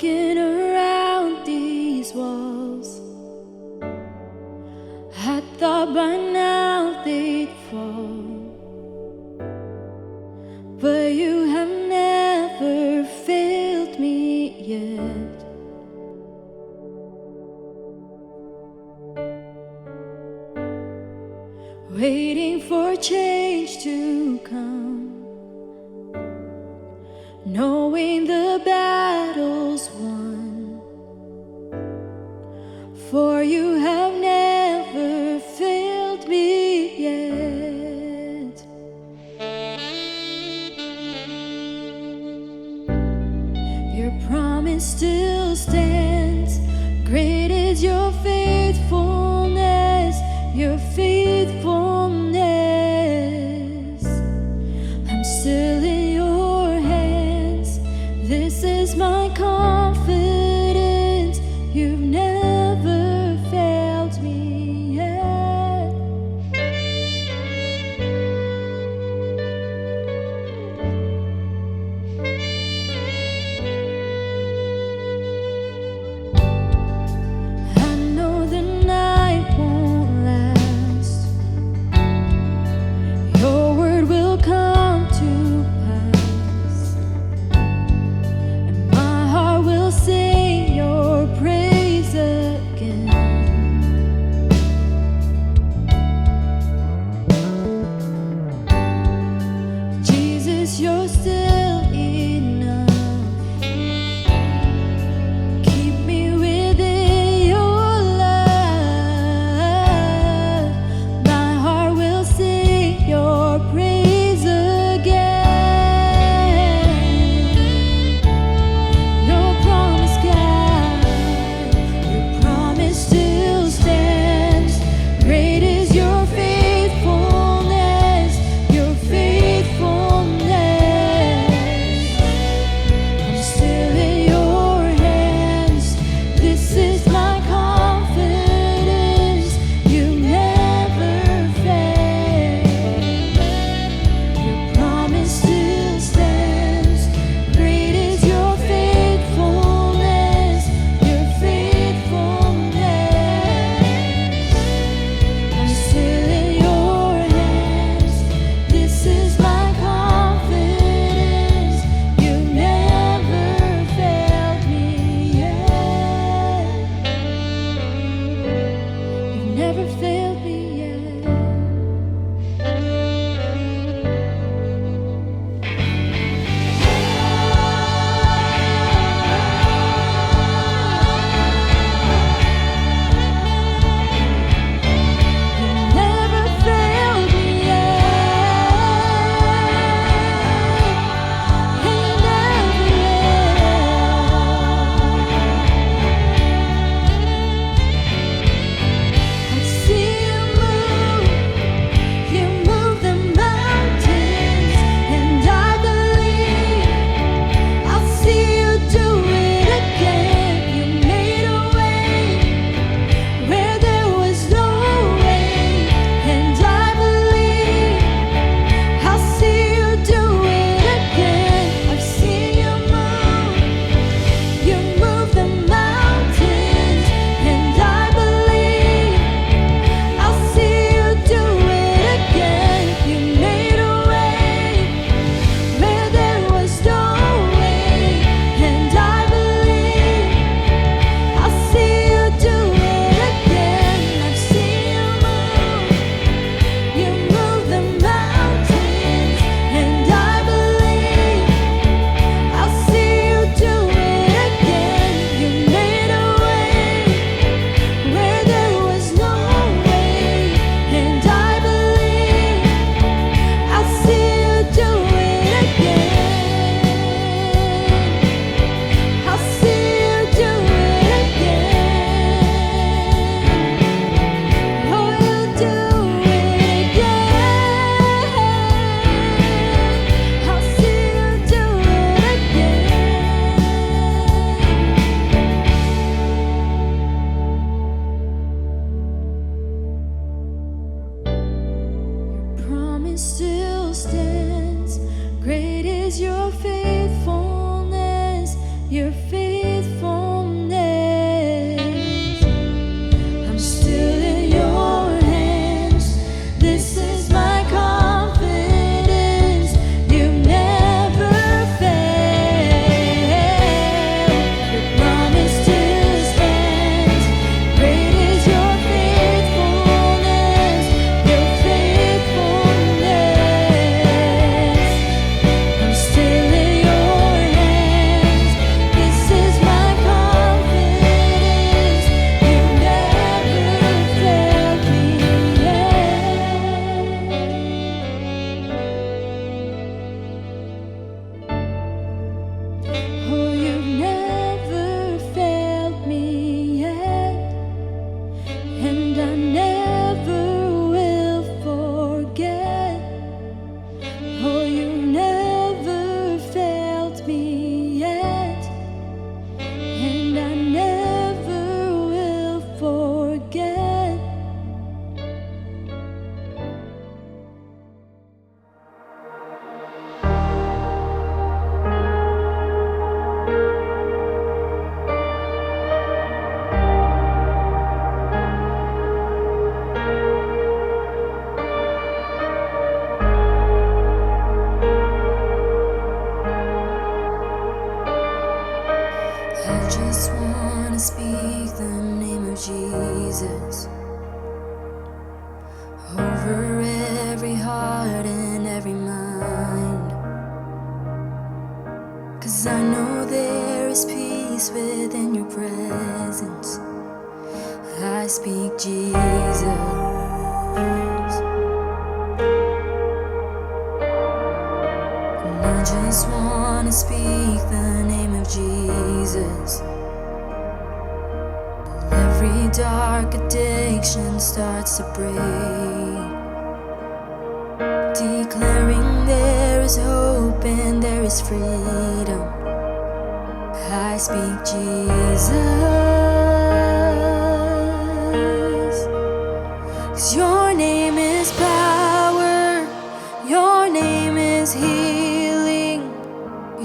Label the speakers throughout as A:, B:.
A: Walking around these walls, I thought by now they'd fall, but you have never failed me yet. Waiting for change to come, knowing the battle's won, for you have never failed me yet. Your promise still stands. Great is your faithfulness, your faithfulness. I'm still in your hands. This is my confidence. You've never failed me yet. I know the night won't last. Your word will come to pass, and my heart will sing your praises. I just want to speak the name of Jesus over every heart and every mind. 'Cause I know there is peace within your presence. I speak Jesus. And I just want to speak the name of Jesus. Every dark addiction starts to break, declaring there is hope and there is freedom. I speak Jesus. 'Cause your name is power, your name is healing,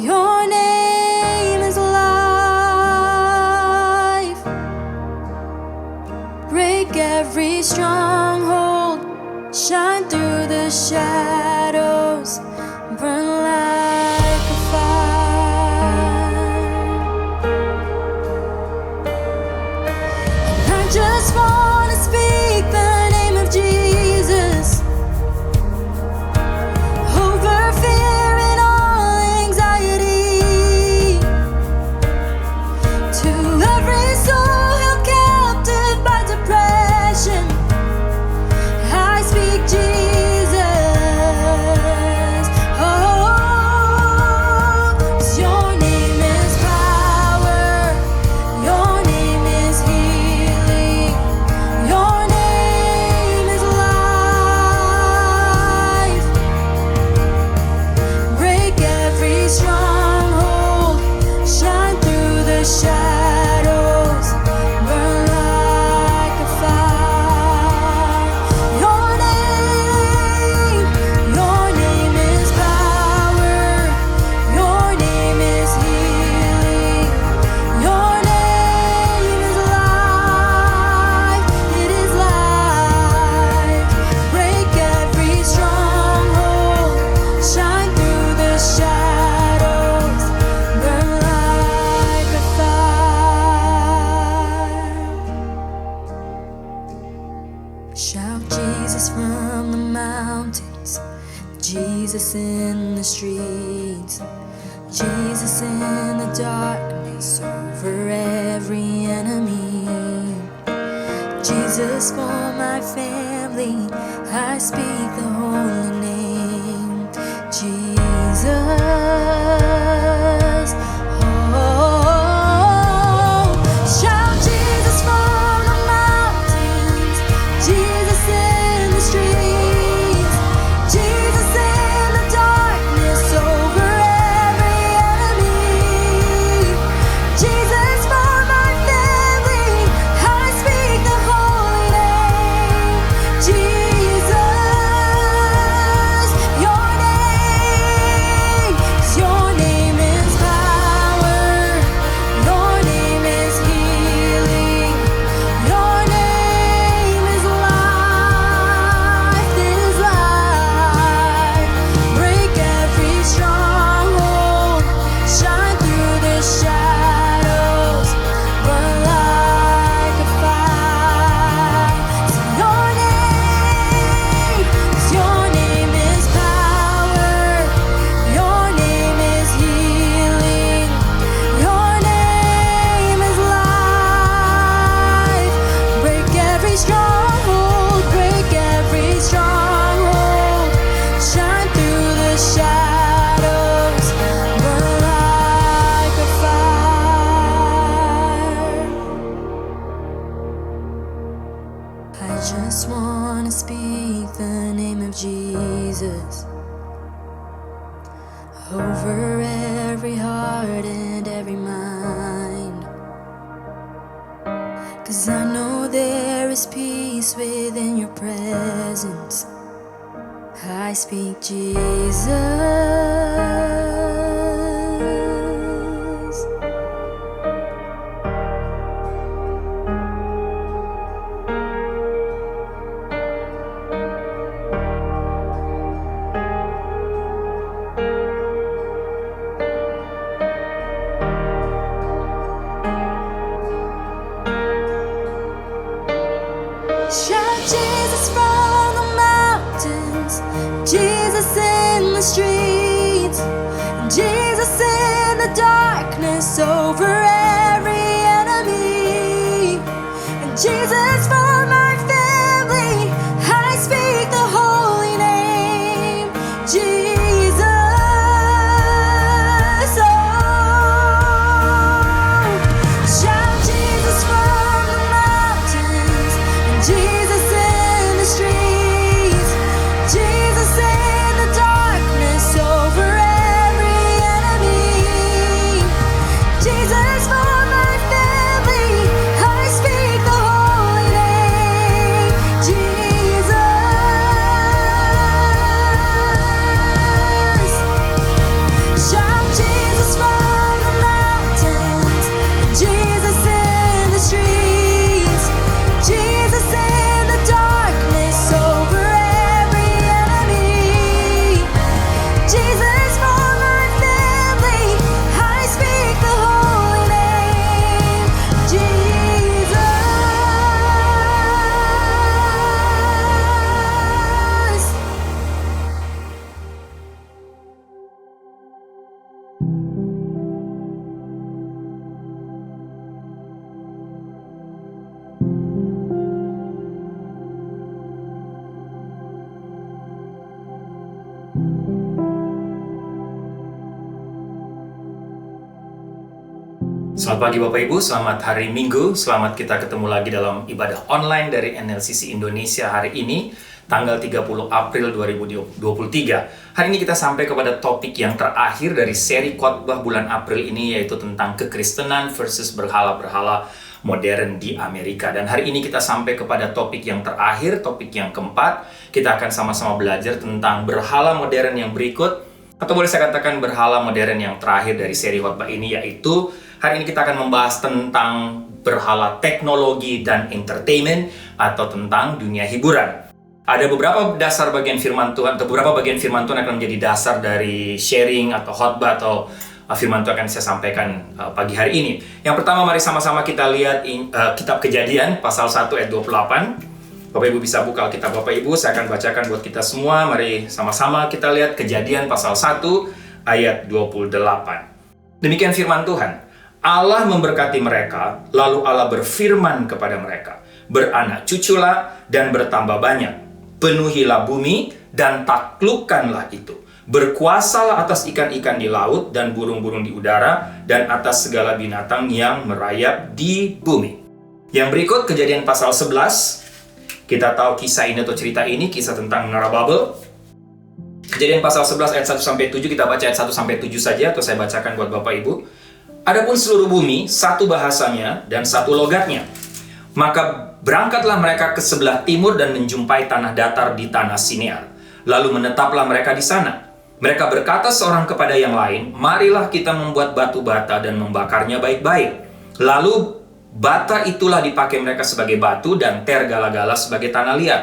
A: your name is life. Break every stronghold, shine through the shadows, burn like a fire. And I just want to speak the name of Jesus over fear and all anxiety, to every soul held captive by depression. I speak Jesus. Oh, 'cause your name is power, your name is healing, your name is life. Break every stronghold, shine through the shadows, burn like a fire. Your name is power, your name is healing, your name is life. It is life. Break every stronghold, shine through the shadows, burn like a fire. Shout Jesus from the mountains, Jesus in the streets, Jesus in the darkness over every enemy. Jesus for my family, I speak the holy name, Jesus. Oh, shout Jesus from the mountains, Jesus in the streets, Jesus in the darkness over every enemy. Jesus for my family, I speak the holy name, Jesus. Your name, 'cause your name is power, your name is healing, your name is life. It is life. Break every stronghold, shine through the shadows, burn like a fire. So your name is power, your name is healing, your name is life. Break every stronghold, break every stronghold, shine through the shadows, burn like a fire. I just want to speak the name of Jesus over every heart and every mind. 'Cause I know there is peace within your presence. I speak Jesus. streets, Jesus in the darkness over every enemy, and Jesus for my family. I speak the holy name, Jesus. Oh, shout Jesus from the mountains, and Jesus in the streets, Jesus in the darkness over every enemy, Jesus for my family. I speak the holy name, Jesus. Shout Jesus from the mountains, and Jesus in the streets, Jesus in the darkness over every enemy, Jesus for my family. I speak the holy name, Jesus.
B: Selamat pagi Bapak Ibu, selamat hari Minggu, selamat kita ketemu lagi dalam ibadah online dari NLCC Indonesia hari ini, tanggal 30 April 2023. Hari ini kita sampai kepada topik yang terakhir dari seri khotbah bulan April ini, yaitu tentang kekristenan versus berhala-berhala modern di Amerika. Dan hari ini kita sampai kepada topik yang terakhir, topik yang keempat. Kita akan sama-sama belajar tentang berhala modern yang berikut, atau boleh saya katakan berhala modern yang terakhir dari seri khotbah ini, yaitu hari ini kita akan membahas tentang berhala teknologi dan entertainment, atau tentang dunia hiburan. Ada beberapa dasar bagian firman Tuhan, atau beberapa bagian firman Tuhan akan menjadi dasar dari sharing atau khotbah atau firman Tuhan akan saya sampaikan pagi hari ini. Yang pertama, mari sama-sama kita lihat kitab Kejadian pasal 1 ayat 28. Bapak Ibu bisa buka Alkitab Bapak Ibu, saya akan bacakan buat kita semua. Mari sama-sama kita lihat Kejadian pasal 1 ayat 28. Demikian firman Tuhan. Allah memberkati mereka, lalu Allah berfirman kepada mereka, beranak cuculah dan bertambah banyak, penuhilah bumi dan taklukkanlah itu, berkuasalah atas ikan-ikan di laut dan burung-burung di udara dan atas segala binatang yang merayap di bumi. Yang berikut Kejadian pasal 11. Kita tahu kisah ini atau cerita ini, kisah tentang Menara Babel. Kejadian pasal 11 ayat 1-7, kita baca ayat 1-7 saja, atau saya bacakan buat Bapak Ibu. Adapun seluruh bumi, satu bahasanya dan satu logatnya. Maka berangkatlah mereka ke sebelah timur dan menjumpai tanah datar di tanah Sinear. Lalu menetaplah mereka di sana. Mereka berkata seorang kepada yang lain, marilah kita membuat batu bata dan membakarnya baik-baik. Lalu bata itulah dipakai mereka sebagai batu dan tergala-gala sebagai tanah liat.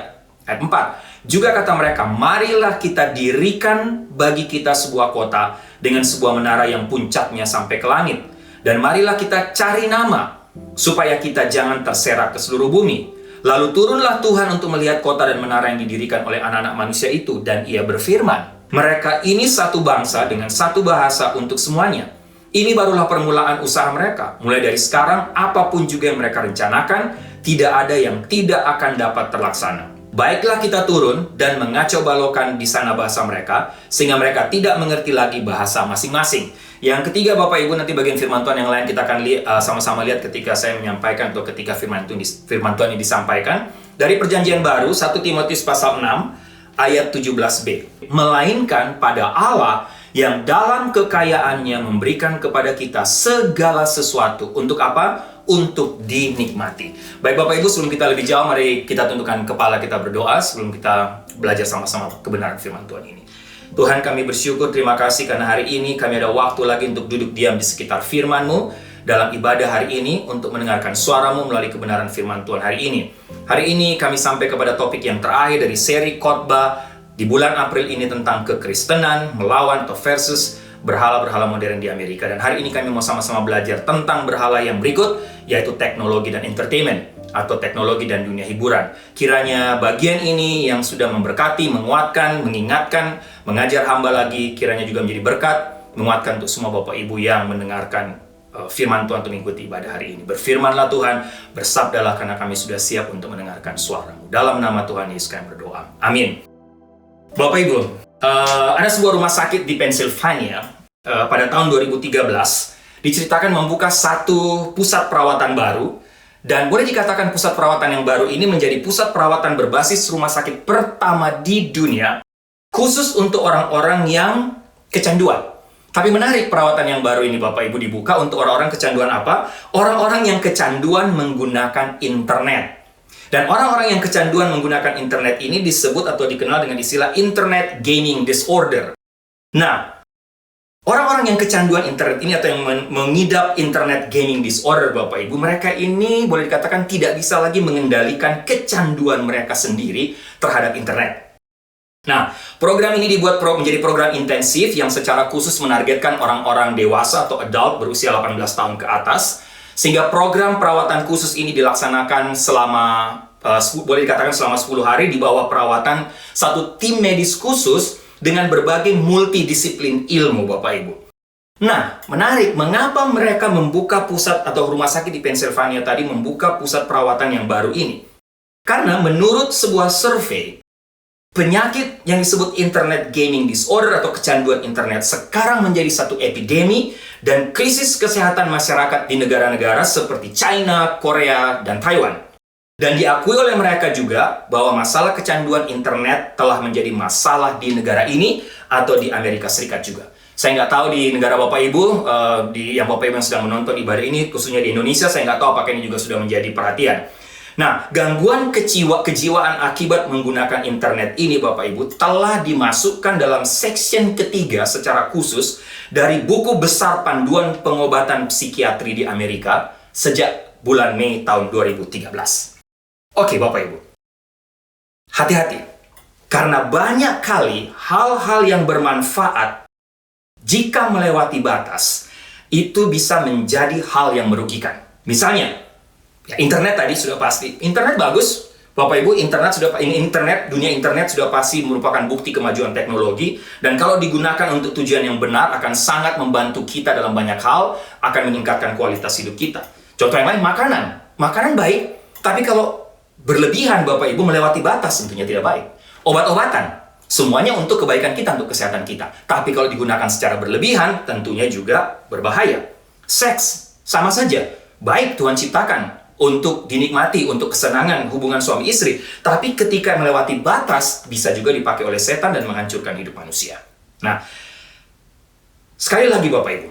B: Ayat 4. Juga kata mereka, marilah kita dirikan bagi kita sebuah kota dengan sebuah menara yang puncaknya sampai ke langit. Dan marilah kita cari nama, supaya kita jangan terserak ke seluruh bumi. Lalu turunlah Tuhan untuk melihat kota dan menara yang didirikan oleh anak-anak manusia itu. Dan ia berfirman, mereka ini satu bangsa dengan satu bahasa untuk semuanya. Ini barulah permulaan usaha mereka. Mulai dari sekarang, apapun juga yang mereka rencanakan, tidak ada yang tidak akan dapat terlaksana. Baiklah kita turun dan mengacau balokan di sana bahasa mereka, sehingga mereka tidak mengerti lagi bahasa masing-masing. Yang ketiga, Bapak Ibu, nanti bagian firman Tuhan yang lain kita akan sama-sama lihat ketika saya menyampaikan atau ketika firman Tuhan ini disampaikan. Dari Perjanjian Baru, 1 Timotius pasal 6 ayat 17b. Melainkan pada Allah yang dalam kekayaannya memberikan kepada kita segala sesuatu. Untuk apa? Untuk dinikmati. Baik Bapak Ibu, sebelum kita lebih jauh, mari kita tundukkan kepala kita berdoa sebelum kita belajar sama-sama kebenaran firman Tuhan ini. Tuhan, kami bersyukur, terima kasih karena hari ini kami ada waktu lagi untuk duduk diam di sekitar firman-Mu dalam ibadah hari ini untuk mendengarkan suara-Mu melalui kebenaran firman Tuhan hari ini. Hari ini kami sampai kepada topik yang terakhir dari seri khotbah di bulan April ini tentang kekristenan melawan atau versus berhala-berhala modern di Amerika. Dan hari ini kami mau sama-sama belajar tentang berhala yang berikut, yaitu teknologi dan entertainment. atau teknologi dan dunia hiburan. Kiranya bagian ini yang sudah memberkati, menguatkan, mengingatkan, mengajar hamba lagi, kiranya juga menjadi berkat, menguatkan untuk semua Bapak Ibu yang mendengarkan firman Tuhan untuk mengikuti ibadah hari ini. Berfirmanlah Tuhan, bersabdalah karena kami sudah siap untuk mendengarkan suara-Mu. Dalam nama Tuhan Yesus kami berdoa. Amin. Bapak Ibu, ada sebuah rumah sakit di Pennsylvania pada tahun 2013 diceritakan membuka satu pusat perawatan baru. Dan boleh dikatakan pusat perawatan yang baru ini menjadi pusat perawatan berbasis rumah sakit pertama di dunia khusus untuk orang-orang yang kecanduan. Tapi menarik, perawatan yang baru ini Bapak Ibu dibuka untuk orang-orang kecanduan apa? Orang-orang yang kecanduan menggunakan internet. Dan orang-orang yang kecanduan menggunakan internet ini disebut atau dikenal dengan istilah Internet Gaming Disorder. Nah, orang-orang yang kecanduan internet ini atau yang mengidap internet gaming disorder Bapak Ibu, mereka ini boleh dikatakan tidak bisa lagi mengendalikan kecanduan mereka sendiri terhadap internet. Nah, program ini dibuat menjadi program intensif yang secara khusus menargetkan orang-orang dewasa atau adult berusia 18 tahun ke atas, sehingga program perawatan khusus ini dilaksanakan selama boleh dikatakan selama 10 hari di bawah perawatan satu tim medis khusus dengan berbagai multidisiplin ilmu Bapak Ibu. Nah, menarik, mengapa mereka membuka pusat atau rumah sakit di Pennsylvania tadi membuka pusat perawatan yang baru ini? Karena menurut sebuah survei, penyakit yang disebut Internet Gaming Disorder atau kecanduan internet sekarang menjadi satu epidemi dan krisis kesehatan masyarakat di negara-negara seperti China, Korea, dan Taiwan. Dan diakui oleh mereka juga bahwa masalah kecanduan internet telah menjadi masalah di negara ini atau di Amerika Serikat juga. Saya nggak tahu di negara Bapak Ibu, yang Bapak Ibu yang sedang menonton ibadah ini, khususnya di Indonesia, saya nggak tahu apakah ini juga sudah menjadi perhatian. Nah, gangguan kejiwaan akibat menggunakan internet ini Bapak Ibu telah dimasukkan dalam section ketiga secara khusus dari buku besar panduan pengobatan psikiatri di Amerika sejak bulan Mei tahun 2013. Oke Bapak Ibu, hati-hati, karena banyak kali hal-hal yang bermanfaat jika melewati batas itu bisa menjadi hal yang merugikan. Misalnya, ya, internet tadi sudah pasti, internet bagus, Bapak Ibu, dunia internet sudah pasti merupakan bukti kemajuan teknologi, dan kalau digunakan untuk tujuan yang benar akan sangat membantu kita dalam banyak hal, akan meningkatkan kualitas hidup kita. Contoh yang lain, makanan baik, tapi kalau berlebihan Bapak Ibu melewati batas tentunya tidak baik. Obat-obatan, semuanya untuk kebaikan kita, untuk kesehatan kita. Tapi kalau digunakan secara berlebihan, tentunya juga berbahaya. Seks, sama saja. Baik Tuhan ciptakan untuk dinikmati, untuk kesenangan hubungan suami istri. Tapi ketika melewati batas, bisa juga dipakai oleh setan dan menghancurkan hidup manusia. Nah, sekali lagi Bapak Ibu,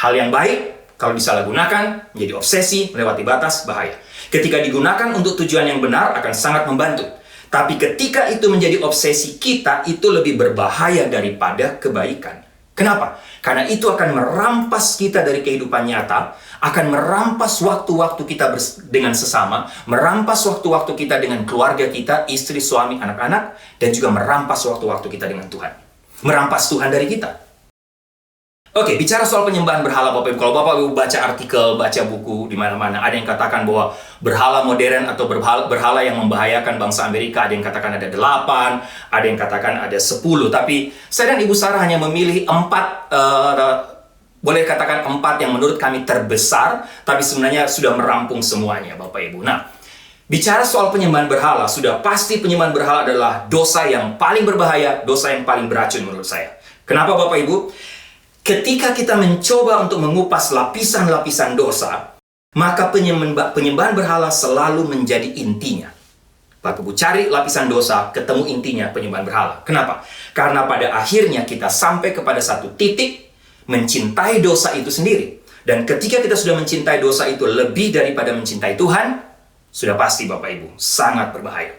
B: hal yang baik, kalau disalahgunakan, menjadi obsesi, melewati batas, bahaya. Ketika digunakan untuk tujuan yang benar, akan sangat membantu. Tapi ketika itu menjadi obsesi kita, itu lebih berbahaya daripada kebaikan. Kenapa? Karena itu akan merampas kita dari kehidupan nyata, akan merampas waktu-waktu kita dengan sesama, merampas waktu-waktu kita dengan keluarga kita, istri, suami, anak-anak, dan juga merampas waktu-waktu kita dengan Tuhan. Merampas Tuhan dari kita. Oke, bicara soal penyembahan berhala Bapak Ibu. Kalau Bapak Ibu baca artikel, baca buku di mana-mana, ada yang katakan bahwa berhala modern atau berhala yang membahayakan bangsa Amerika, ada yang katakan ada 8, ada yang katakan ada 10. Tapi saya dan Ibu Sarah hanya memilih 4, boleh katakan 4 yang menurut kami terbesar, tapi sebenarnya sudah merampung semuanya Bapak Ibu. Nah, bicara soal penyembahan berhala, sudah pasti penyembahan berhala adalah dosa yang paling berbahaya, dosa yang paling beracun menurut saya. Kenapa Bapak Ibu? Ketika kita mencoba untuk mengupas lapisan-lapisan dosa, maka penyembahan berhala selalu menjadi intinya. Bapak Ibu cari lapisan dosa, ketemu intinya penyembahan berhala. Kenapa? Karena pada akhirnya kita sampai kepada satu titik mencintai dosa itu sendiri. Dan ketika kita sudah mencintai dosa itu lebih daripada mencintai Tuhan, sudah pasti Bapak Ibu sangat berbahaya.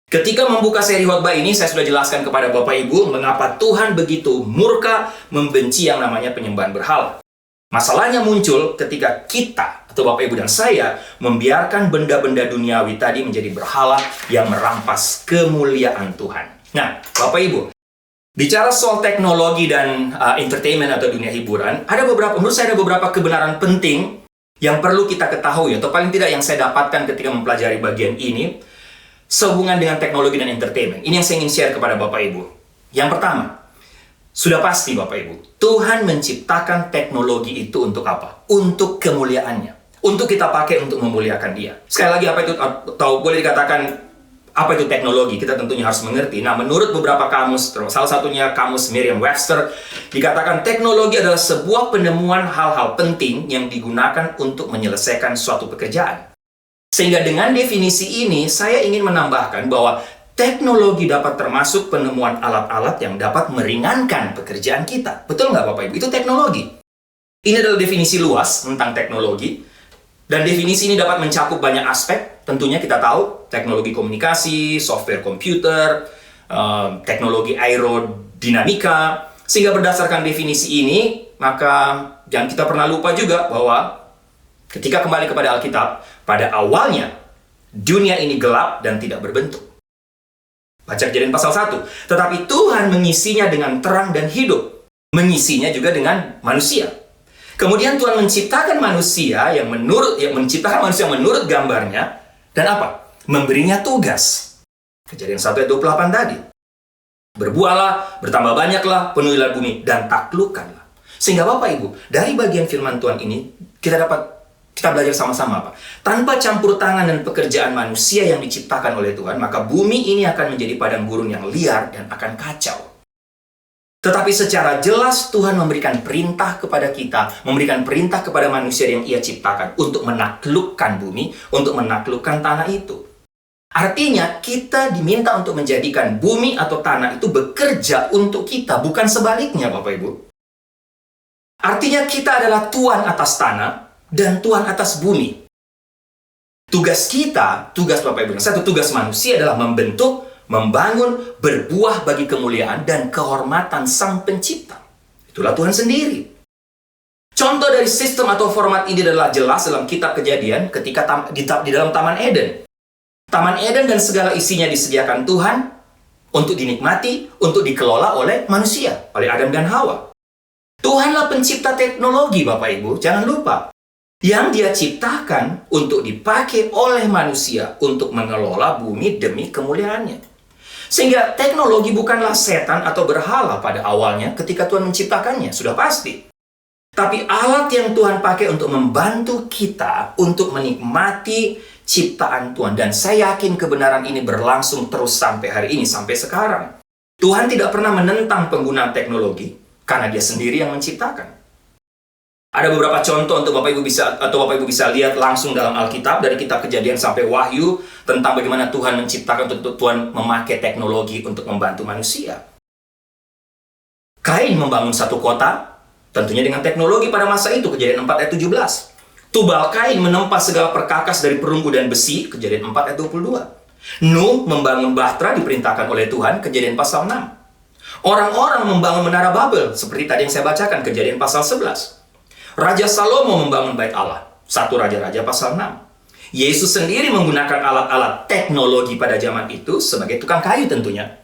B: Ketika membuka seri khotbah ini, saya sudah jelaskan kepada Bapak Ibu mengapa Tuhan begitu murka membenci yang namanya penyembahan berhala. Masalahnya muncul ketika kita, atau Bapak Ibu dan saya, membiarkan benda-benda duniawi tadi menjadi berhala yang merampas kemuliaan Tuhan. Nah, Bapak Ibu, bicara soal teknologi dan entertainment atau dunia hiburan, menurut saya ada beberapa kebenaran penting Yang perlu kita ketahui, atau paling tidak yang saya dapatkan ketika mempelajari bagian ini, sehubungan dengan teknologi dan entertainment. Ini yang saya ingin share kepada Bapak Ibu. Yang pertama, sudah pasti Bapak Ibu, Tuhan menciptakan teknologi itu untuk apa? Untuk kemuliaannya. Untuk kita pakai untuk memuliakan Dia. Sekali lagi, apa itu, atau boleh dikatakan, apa itu teknologi? Kita tentunya harus mengerti. Nah, menurut beberapa kamus, salah satunya kamus Merriam-Webster, dikatakan teknologi adalah sebuah penemuan hal-hal penting yang digunakan untuk menyelesaikan suatu pekerjaan. Sehingga dengan definisi ini, saya ingin menambahkan bahwa teknologi dapat termasuk penemuan alat-alat yang dapat meringankan pekerjaan kita. Betul nggak Bapak Ibu? Itu teknologi. Ini adalah definisi luas tentang teknologi. Dan definisi ini dapat mencakup banyak aspek. Tentunya kita tahu teknologi komunikasi, software komputer, teknologi aerodinamika. Sehingga berdasarkan definisi ini, maka jangan kita pernah lupa juga bahwa ketika kembali kepada Alkitab, pada awalnya dunia ini gelap dan tidak berbentuk. Baca Kejadian pasal 1. Tetapi Tuhan mengisinya dengan terang dan hidup. Mengisinya juga dengan manusia. Kemudian Tuhan menciptakan manusia yang menurut gambarnya, dan apa? Memberinya tugas. Kejadian 1 ayat 28 tadi. Berbuahlah, bertambah banyaklah, penuhilah bumi, dan taklukkanlah. Sehingga Bapak Ibu, dari bagian firman Tuhan ini, kita belajar sama-sama apa? Tanpa campur tangan dan pekerjaan manusia yang diciptakan oleh Tuhan, maka bumi ini akan menjadi padang gurun yang liar dan akan kacau. Tetapi secara jelas Tuhan memberikan perintah kepada kita, memberikan perintah kepada manusia yang Ia ciptakan untuk menaklukkan bumi, untuk menaklukkan tanah itu. Artinya kita diminta untuk menjadikan bumi atau tanah itu bekerja untuk kita, bukan sebaliknya Bapak Ibu. Artinya kita adalah Tuhan atas tanah dan Tuhan atas bumi. Tugas kita, tugas Bapak Ibu, satu tugas manusia adalah membentuk, membangun, berbuah bagi kemuliaan dan kehormatan Sang Pencipta. Itulah Tuhan sendiri. Contoh dari sistem atau format ini adalah jelas dalam kitab Kejadian ketika di dalam Taman Eden. Taman Eden dan segala isinya disediakan Tuhan untuk dinikmati, untuk dikelola oleh manusia, oleh Adam dan Hawa. Tuhanlah pencipta teknologi, Bapak Ibu, jangan lupa. Yang Dia ciptakan untuk dipakai oleh manusia untuk mengelola bumi demi kemuliaannya. Sehingga teknologi bukanlah setan atau berhala pada awalnya ketika Tuhan menciptakannya, sudah pasti. Tapi alat yang Tuhan pakai untuk membantu kita untuk menikmati ciptaan Tuhan. Dan saya yakin kebenaran ini berlangsung terus sampai hari ini, sampai sekarang. Tuhan tidak pernah menentang penggunaan teknologi karena Dia sendiri yang menciptakan. Ada beberapa contoh untuk Bapak Ibu bisa lihat langsung dalam Alkitab dari kitab Kejadian sampai Wahyu tentang bagaimana Tuhan menciptakan, untuk Tuhan memakai teknologi untuk membantu manusia. Kain membangun satu kota, tentunya dengan teknologi pada masa itu, Kejadian 4 ayat 17. Tubal Kain menempa segala perkakas dari perunggu dan besi, Kejadian 4 ayat 22. Nuh membangun bahtera diperintahkan oleh Tuhan, Kejadian pasal 6. Orang-orang membangun menara Babel, seperti tadi yang saya bacakan, Kejadian pasal 11. Raja Salomo membangun bait Allah. 1 Raja-Raja pasal 6. Yesus sendiri menggunakan alat-alat teknologi pada zaman itu sebagai tukang kayu tentunya.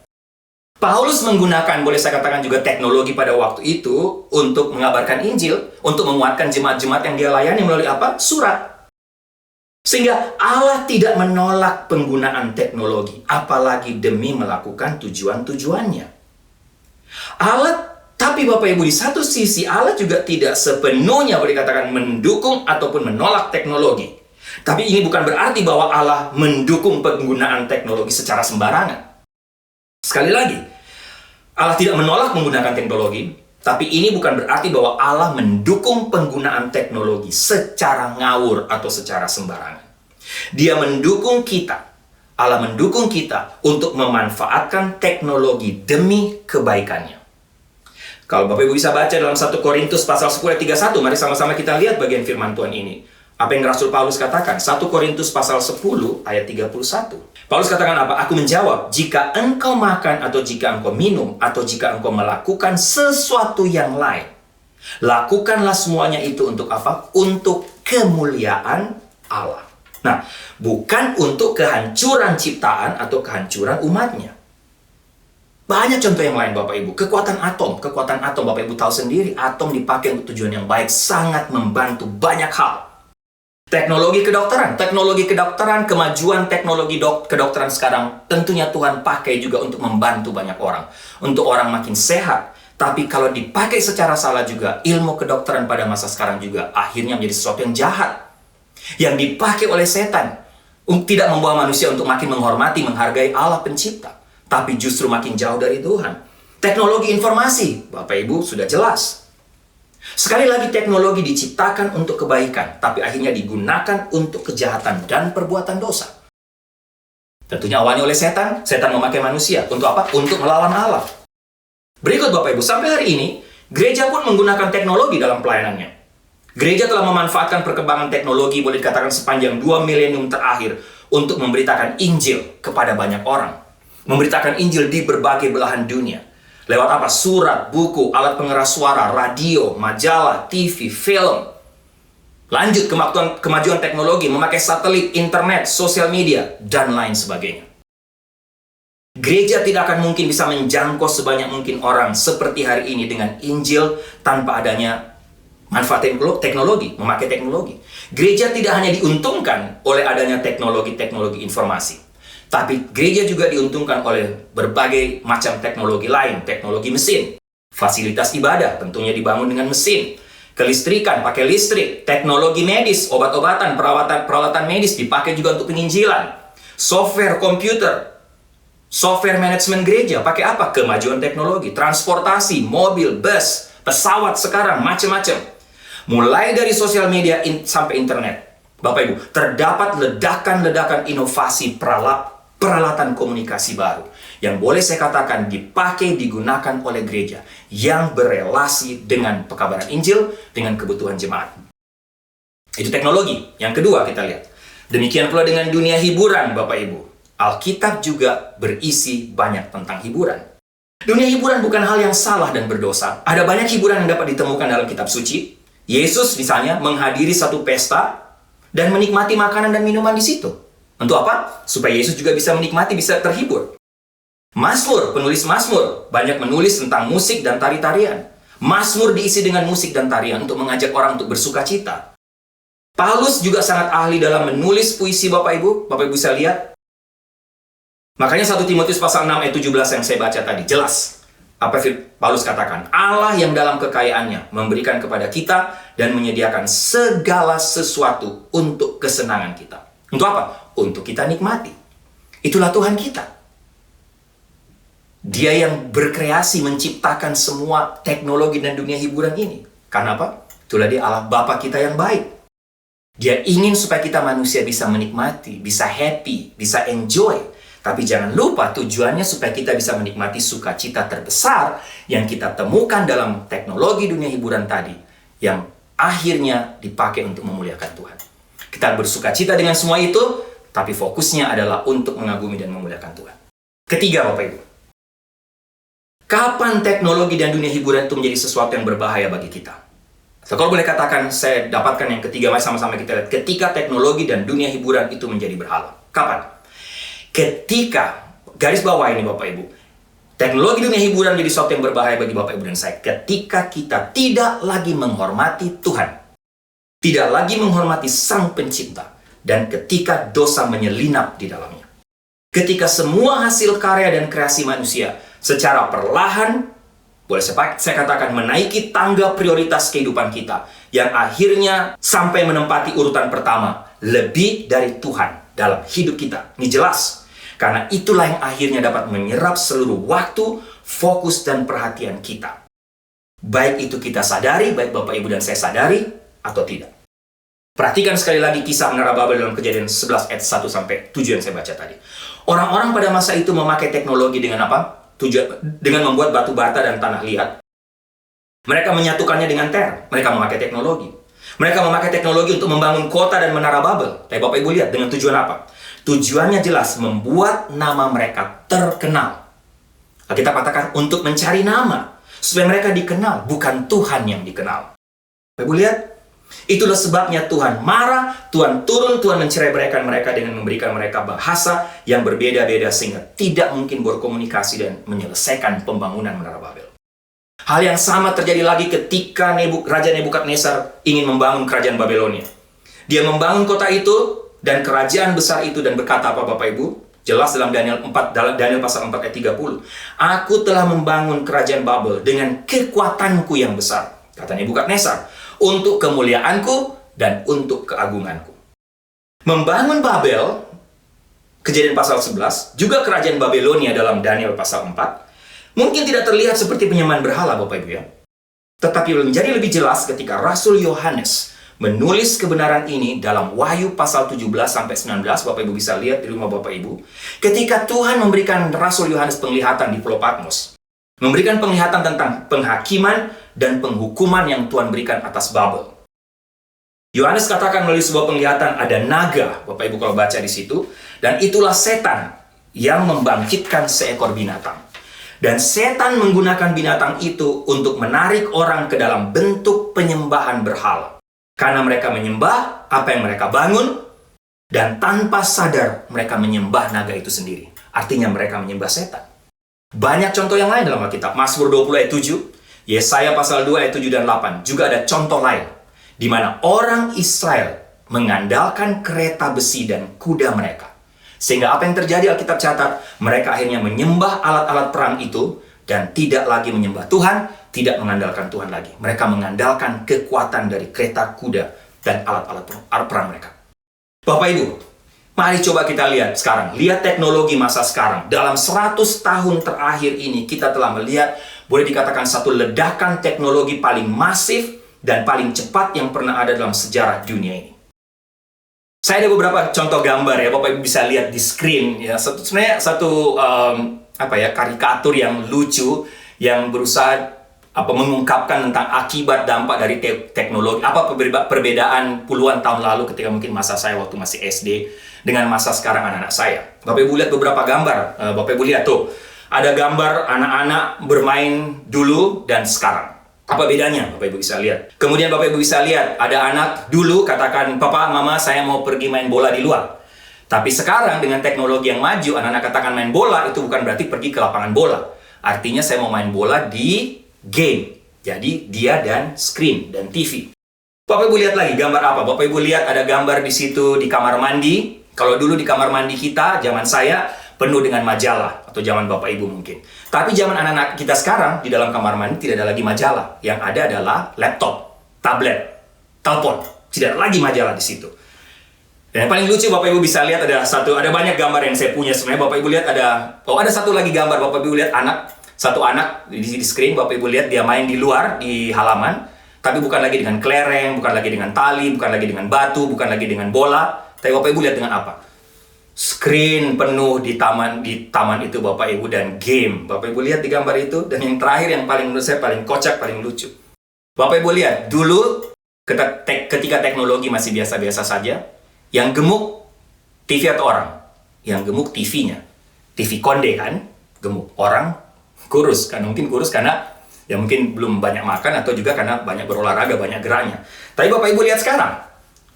B: Paulus menggunakan, boleh saya katakan juga teknologi pada waktu itu untuk mengabarkan Injil, untuk menguatkan jemaat-jemaat yang dia layani melalui apa? Surat. Sehingga Allah tidak menolak penggunaan teknologi, apalagi demi melakukan tujuan-tujuannya. Tapi Bapak Ibu, di satu sisi Allah juga tidak sepenuhnya boleh katakan mendukung ataupun menolak teknologi. Tapi ini bukan berarti bahwa Allah mendukung penggunaan teknologi secara sembarangan. Sekali lagi, Allah tidak menolak menggunakan teknologi, tapi ini bukan berarti bahwa Allah mendukung penggunaan teknologi secara ngawur atau secara sembarangan. Dia mendukung kita. Allah mendukung kita untuk memanfaatkan teknologi demi kebaikannya. Kalau Bapak Ibu bisa baca dalam 1 Korintus pasal 10 ayat 31, mari sama-sama kita lihat bagian firman Tuhan ini. Apa yang Rasul Paulus katakan? 1 Korintus pasal 10 ayat 31. Paulus katakan apa? Aku menjawab, jika engkau makan atau jika engkau minum atau jika engkau melakukan sesuatu yang lain, lakukanlah semuanya itu untuk apa? Untuk kemuliaan Allah. Nah, bukan untuk kehancuran ciptaan atau kehancuran umatnya. Banyak contoh yang lain Bapak Ibu. Kekuatan atom Bapak Ibu tahu sendiri, atom dipakai untuk tujuan yang baik, sangat membantu banyak hal. Teknologi kedokteran, kemajuan teknologi kedokteran sekarang tentunya Tuhan pakai juga untuk membantu banyak orang. Untuk orang makin sehat. Tapi kalau dipakai secara salah juga, ilmu kedokteran pada masa sekarang juga akhirnya menjadi sesuatu yang jahat. Yang dipakai oleh setan. Tidak membawa manusia untuk makin menghormati, menghargai Allah pencipta. Tapi justru makin jauh dari Tuhan. Teknologi informasi, Bapak Ibu sudah jelas. Sekali lagi teknologi diciptakan untuk kebaikan, tapi akhirnya digunakan untuk kejahatan dan perbuatan dosa. Tentunya awalnya oleh setan memakai manusia. Untuk apa? Untuk melawan Allah. Berikut Bapak Ibu, sampai hari ini, gereja pun menggunakan teknologi dalam pelayanannya. Gereja telah memanfaatkan perkembangan teknologi, boleh dikatakan sepanjang 2 milenium terakhir, untuk memberitakan Injil kepada banyak orang. Memberitakan Injil di berbagai belahan dunia. Lewat apa? Surat, buku, alat pengeras suara, radio, majalah, TV, film. Lanjut kemajuan teknologi, memakai satelit, internet, sosial media, dan lain sebagainya. Gereja tidak akan mungkin bisa menjangkau sebanyak mungkin orang seperti hari ini dengan Injil tanpa adanya manfaat teknologi, memakai teknologi. Gereja tidak hanya diuntungkan oleh adanya teknologi informasi. Tapi gereja juga diuntungkan oleh berbagai macam teknologi lain, teknologi mesin. Fasilitas ibadah tentunya dibangun dengan mesin. Kelistrikan, pakai listrik. Teknologi medis, obat-obatan, peralatan medis dipakai juga untuk penginjilan. Software komputer, software manajemen gereja, pakai apa? Kemajuan teknologi. Transportasi, mobil, bus, pesawat sekarang, macam-macam. Mulai dari sosial media sampai internet. Bapak Ibu, terdapat ledakan-ledakan inovasi peralatan komunikasi baru yang boleh saya katakan digunakan oleh gereja yang berelasi dengan pekabaran Injil, dengan kebutuhan jemaat. Itu teknologi. Yang kedua kita lihat. Demikian pula dengan dunia hiburan, Bapak Ibu. Alkitab juga berisi banyak tentang hiburan. Dunia hiburan bukan hal yang salah dan berdosa. Ada banyak hiburan yang dapat ditemukan dalam kitab suci. Yesus misalnya menghadiri satu pesta dan menikmati makanan dan minuman di situ. Untuk apa? Supaya Yesus juga bisa menikmati, bisa terhibur. Mazmur, penulis Mazmur, banyak menulis tentang musik dan tari-tarian. Mazmur diisi dengan musik dan tarian untuk mengajak orang untuk bersuka cita. Paulus juga sangat ahli dalam menulis puisi, Bapak Ibu. Bapak Ibu bisa lihat. Makanya 1 Timotius pasal 6 ayat 17 yang saya baca tadi, jelas. Apa Paulus katakan? Allah yang dalam kekayaannya memberikan kepada kita dan menyediakan segala sesuatu untuk kesenangan kita. Untuk apa? Untuk kita nikmati. Itulah Tuhan kita. Dia yang berkreasi, menciptakan semua teknologi dan dunia hiburan ini. Karena apa? Itulah dia Allah Bapa kita yang baik. Dia ingin supaya kita manusia bisa menikmati, bisa happy, bisa enjoy. Tapi jangan lupa tujuannya supaya kita bisa menikmati sukacita terbesar yang kita temukan dalam teknologi dunia hiburan tadi. Yang akhirnya dipakai untuk memuliakan Tuhan. Kita bersukacita dengan semua itu, tapi fokusnya adalah untuk mengagumi dan memuliakan Tuhan. Ketiga, Bapak Ibu. Kapan teknologi dan dunia hiburan itu menjadi sesuatu yang berbahaya bagi kita? So, kalau boleh katakan, saya dapatkan yang ketiga, mari sama-sama kita lihat. Ketika teknologi dan dunia hiburan itu menjadi berhala. Kapan? Ketika, garis bawah ini Bapak Ibu, teknologi dunia hiburan jadi sesuatu yang berbahaya bagi Bapak Ibu dan saya. Ketika kita tidak lagi menghormati Tuhan. Tidak lagi menghormati Sang Pencipta. Dan ketika dosa menyelinap di dalamnya. Ketika semua hasil karya dan kreasi manusia secara perlahan, boleh saya katakan menaiki tangga prioritas kehidupan kita. Yang akhirnya sampai menempati urutan pertama. Lebih dari Tuhan dalam hidup kita. Ini jelas. Karena itulah yang akhirnya dapat menyerap seluruh waktu, fokus, dan perhatian kita. Baik itu kita sadari, baik Bapak Ibu dan saya sadari, atau tidak. Perhatikan sekali lagi kisah Menara Babel dalam Kejadian 11 ayat 1-7 yang saya baca tadi. Orang-orang pada masa itu memakai teknologi dengan apa? Dengan membuat batu bata dan tanah liat. Mereka menyatukannya dengan mereka memakai teknologi. Mereka memakai teknologi untuk membangun kota dan Menara Babel. Tapi Bapak Ibu lihat, dengan tujuan apa? Tujuannya jelas, membuat nama mereka terkenal. Kita katakan untuk mencari nama. Supaya mereka dikenal, bukan Tuhan yang dikenal. Bapak Ibu lihat, itulah sebabnya Tuhan marah, Tuhan turun, Tuhan mencerai-beraikan mereka dengan memberikan mereka bahasa yang berbeda-beda sehingga tidak mungkin berkomunikasi dan menyelesaikan pembangunan Menara Babel. Hal yang sama terjadi lagi ketika Raja Nebukadnezar ingin membangun kerajaan Babelonia. Dia membangun kota itu dan kerajaan besar itu dan berkata apa Bapak Ibu? Jelas dalam Daniel 4, dalam Daniel pasal 4 ayat 30. Aku telah membangun kerajaan Babel dengan kekuatanku yang besar, kata Nebukadnezar, untuk kemuliaanku dan untuk keagunganku. Membangun Babel, Kejadian pasal 11, juga kerajaan Babelonia dalam Daniel pasal 4, mungkin tidak terlihat seperti penyembahan berhala Bapak Ibu ya. Tetapi menjadi lebih jelas ketika Rasul Yohanes menulis kebenaran ini dalam Wahyu pasal 17-19, Bapak Ibu bisa lihat di rumah Bapak Ibu. Ketika Tuhan memberikan Rasul Yohanes penglihatan di Pulau Patmos, memberikan penglihatan tentang penghakiman dan penghukuman yang Tuhan berikan atas Babel. Yohanes katakan melalui sebuah penglihatan ada naga, Bapak Ibu kalau baca di situ, dan itulah setan yang membangkitkan seekor binatang. Dan setan menggunakan binatang itu untuk menarik orang ke dalam bentuk penyembahan berhala. Karena mereka menyembah apa yang mereka bangun, dan tanpa sadar mereka menyembah naga itu sendiri. Artinya mereka menyembah setan. Banyak contoh yang lain dalam Alkitab. Mazmur 20 ayat 7, Yesaya pasal 2 ayat 7 dan 8. Juga ada contoh lain, di mana orang Israel mengandalkan kereta besi dan kuda mereka. Sehingga apa yang terjadi Alkitab catat, mereka akhirnya menyembah alat-alat perang itu, dan tidak lagi menyembah Tuhan, tidak mengandalkan Tuhan lagi. Mereka mengandalkan kekuatan dari kereta kuda dan alat-alat perang mereka. Bapak Ibu, mari coba kita lihat sekarang. Lihat teknologi masa sekarang. Dalam 100 tahun terakhir ini, kita telah melihat, boleh dikatakan satu ledakan teknologi paling masif dan paling cepat yang pernah ada dalam sejarah dunia ini. Saya ada beberapa contoh gambar ya, Bapak Ibu bisa lihat di screen ya. Sebenarnya satu karikatur yang lucu yang berusaha mengungkapkan tentang akibat dampak dari teknologi, apa perbedaan puluhan tahun lalu ketika mungkin masa saya waktu masih SD dengan masa sekarang anak-anak saya. Bapak Ibu lihat beberapa gambar. Bapak Ibu lihat tuh, ada gambar anak-anak bermain dulu dan sekarang. Apa bedanya? Bapak Ibu bisa lihat. Kemudian Bapak Ibu bisa lihat, ada anak dulu katakan, "Papa, Mama, saya mau pergi main bola di luar." Tapi sekarang dengan teknologi yang maju, anak-anak katakan main bola itu bukan berarti pergi ke lapangan bola. Artinya saya mau main bola di game. Jadi dia dan screen dan TV. Bapak Ibu lihat lagi gambar apa? Bapak Ibu lihat ada gambar di situ di kamar mandi. Kalau dulu di kamar mandi kita, zaman saya penuh dengan majalah, atau zaman Bapak Ibu mungkin. Tapi zaman anak-anak kita sekarang, di dalam kamar mandi tidak ada lagi majalah. Yang ada adalah laptop, tablet, telepon. Tidak ada lagi majalah di situ. Dan yang paling lucu Bapak Ibu bisa lihat ada banyak gambar yang saya punya sebenarnya. Bapak Ibu lihat ada satu lagi gambar. Bapak Ibu lihat satu anak di screen. Bapak Ibu lihat dia main di luar di halaman, tapi bukan lagi dengan kelereng, bukan lagi dengan tali, bukan lagi dengan batu, bukan lagi dengan bola. Tapi Bapak Ibu lihat dengan apa? Screen penuh di taman itu Bapak Ibu, dan game. Bapak Ibu lihat di gambar itu. Dan yang terakhir yang paling menurut saya paling kocak, paling lucu. Bapak Ibu lihat dulu ketika teknologi masih biasa-biasa saja, yang gemuk TV atau orang? Yang gemuk TV-nya. TV konde kan? Gemuk. Orang kurus. Mungkin kurus karena ya mungkin belum banyak makan, atau juga karena banyak berolahraga, banyak geraknya. Tapi Bapak Ibu lihat sekarang.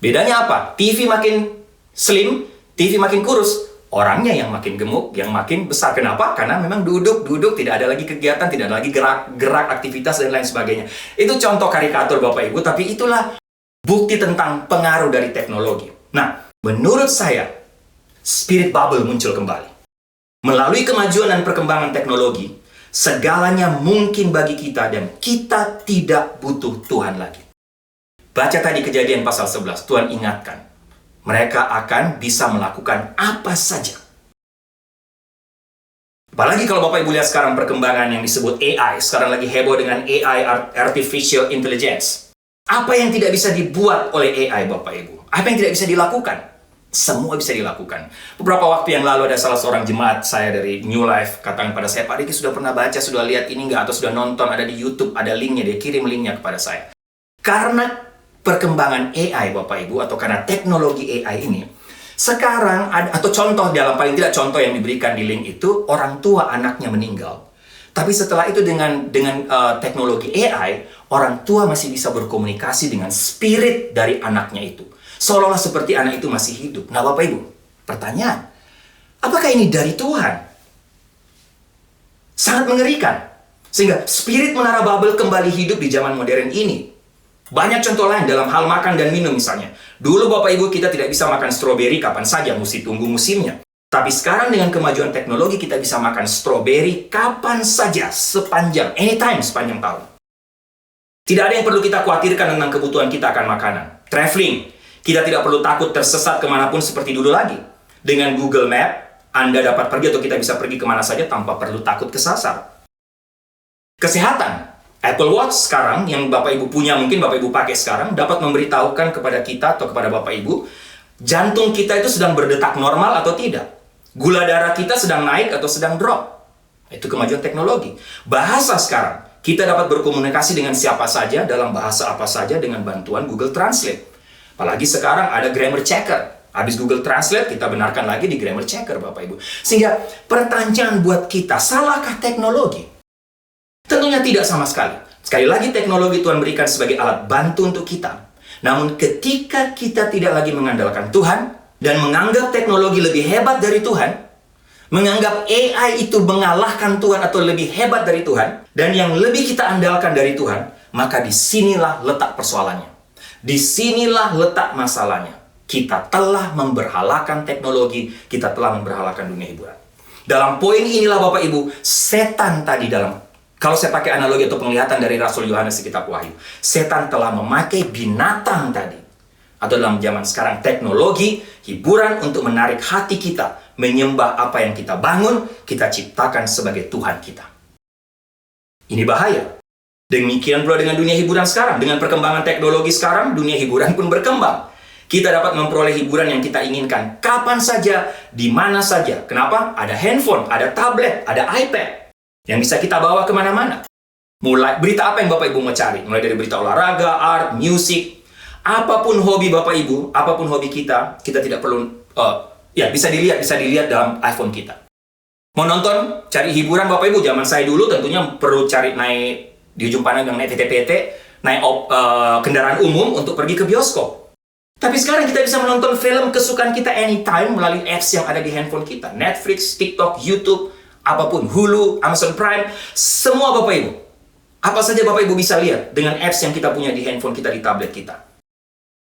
B: Bedanya apa? TV makin slim, TV makin kurus. Orangnya yang makin gemuk, yang makin besar. Kenapa? Karena memang duduk, tidak ada lagi kegiatan, tidak ada lagi gerak aktivitas, dan lain sebagainya. Itu contoh karikatur Bapak Ibu, tapi itulah bukti tentang pengaruh dari teknologi. Nah, menurut saya, spirit bubble muncul kembali. Melalui kemajuan dan perkembangan teknologi, segalanya mungkin bagi kita, dan kita tidak butuh Tuhan lagi. Baca tadi Kejadian pasal 11, Tuhan ingatkan, mereka akan bisa melakukan apa saja. Apalagi kalau Bapak Ibu lihat sekarang perkembangan yang disebut AI, sekarang lagi heboh dengan AI, Artificial Intelligence. Apa yang tidak bisa dibuat oleh AI Bapak Ibu? Apa yang tidak bisa dilakukan? Semua bisa dilakukan. Beberapa waktu yang lalu ada salah seorang jemaat saya dari New Life katakan pada saya, "Pak Riki, sudah pernah baca, sudah lihat ini nggak? Atau sudah nonton, ada di YouTube, ada linknya." Dia kirim linknya kepada saya. Karena perkembangan AI Bapak Ibu, atau karena teknologi AI ini, sekarang atau contoh dalam paling tidak contoh yang diberikan di link itu, orang tua anaknya meninggal. Tapi setelah itu dengan teknologi AI, orang tua masih bisa berkomunikasi dengan spirit dari anaknya itu. Seolah-olah seperti anak itu masih hidup. Nah Bapak Ibu, pertanyaan, apakah ini dari Tuhan? Sangat mengerikan. Sehingga spirit Menara Babel kembali hidup di zaman modern ini. Banyak contoh lain dalam hal makan dan minum misalnya. Dulu Bapak Ibu kita tidak bisa makan stroberi kapan saja, mesti tunggu musimnya. Tapi sekarang dengan kemajuan teknologi kita bisa makan stroberi kapan saja, sepanjang, anytime, sepanjang tahun. Tidak ada yang perlu kita khawatirkan tentang kebutuhan kita akan makanan. Traveling, kita tidak perlu takut tersesat kemanapun seperti dulu lagi. Dengan Google Map, Anda dapat pergi atau kita bisa pergi kemana saja tanpa perlu takut kesasar. Kesehatan, Apple Watch sekarang yang Bapak Ibu punya, mungkin Bapak Ibu pakai sekarang, dapat memberitahukan kepada kita atau kepada Bapak Ibu, jantung kita itu sedang berdetak normal atau tidak. Gula darah kita sedang naik atau sedang drop. Itu kemajuan teknologi. Bahasa sekarang, kita dapat berkomunikasi dengan siapa saja, dalam bahasa apa saja dengan bantuan Google Translate. Apalagi sekarang ada grammar checker. Habis Google Translate, kita benarkan lagi di grammar checker, Bapak Ibu. Sehingga pertanyaan buat kita, salahkah teknologi? Tentunya tidak sama sekali. Sekali lagi teknologi Tuhan berikan sebagai alat bantu untuk kita. Namun ketika kita tidak lagi mengandalkan Tuhan dan menganggap teknologi lebih hebat dari Tuhan, menganggap AI itu mengalahkan Tuhan atau lebih hebat dari Tuhan, dan yang lebih kita andalkan dari Tuhan, maka disinilah letak persoalannya. Disinilah letak masalahnya. Kita telah memberhalakan teknologi, kita telah memberhalakan dunia hiburan. Dalam poin inilah Bapak Ibu, setan tadi kalau saya pakai analogi atau penglihatan dari Rasul Yohanes di kitab Wahyu, setan telah memakai binatang tadi, atau dalam zaman sekarang teknologi, hiburan untuk menarik hati kita, menyembah apa yang kita bangun, kita ciptakan sebagai Tuhan kita. Ini bahaya. Demikian pula dengan dunia hiburan sekarang. Dengan perkembangan teknologi sekarang, dunia hiburan pun berkembang. Kita dapat memperoleh hiburan yang kita inginkan kapan saja, di mana saja. Kenapa? Ada handphone, ada tablet, ada iPad yang bisa kita bawa kemana-mana. Mulai berita apa yang Bapak Ibu mau cari? Mulai dari berita olahraga, art, musik, apapun hobi Bapak Ibu, apapun hobi kita tidak perlu, bisa dilihat dalam iPhone kita. Mau nonton, cari hiburan Bapak Ibu, zaman saya dulu tentunya perlu cari naik di ujung pandang yang naik PT-PT, naik kendaraan umum untuk pergi ke bioskop. Tapi sekarang kita bisa menonton film kesukaan kita anytime melalui apps yang ada di handphone kita. Netflix, TikTok, YouTube, apapun, Hulu, Amazon Prime, semua Bapak Ibu. Apa saja Bapak Ibu bisa lihat dengan apps yang kita punya di handphone kita, di tablet kita.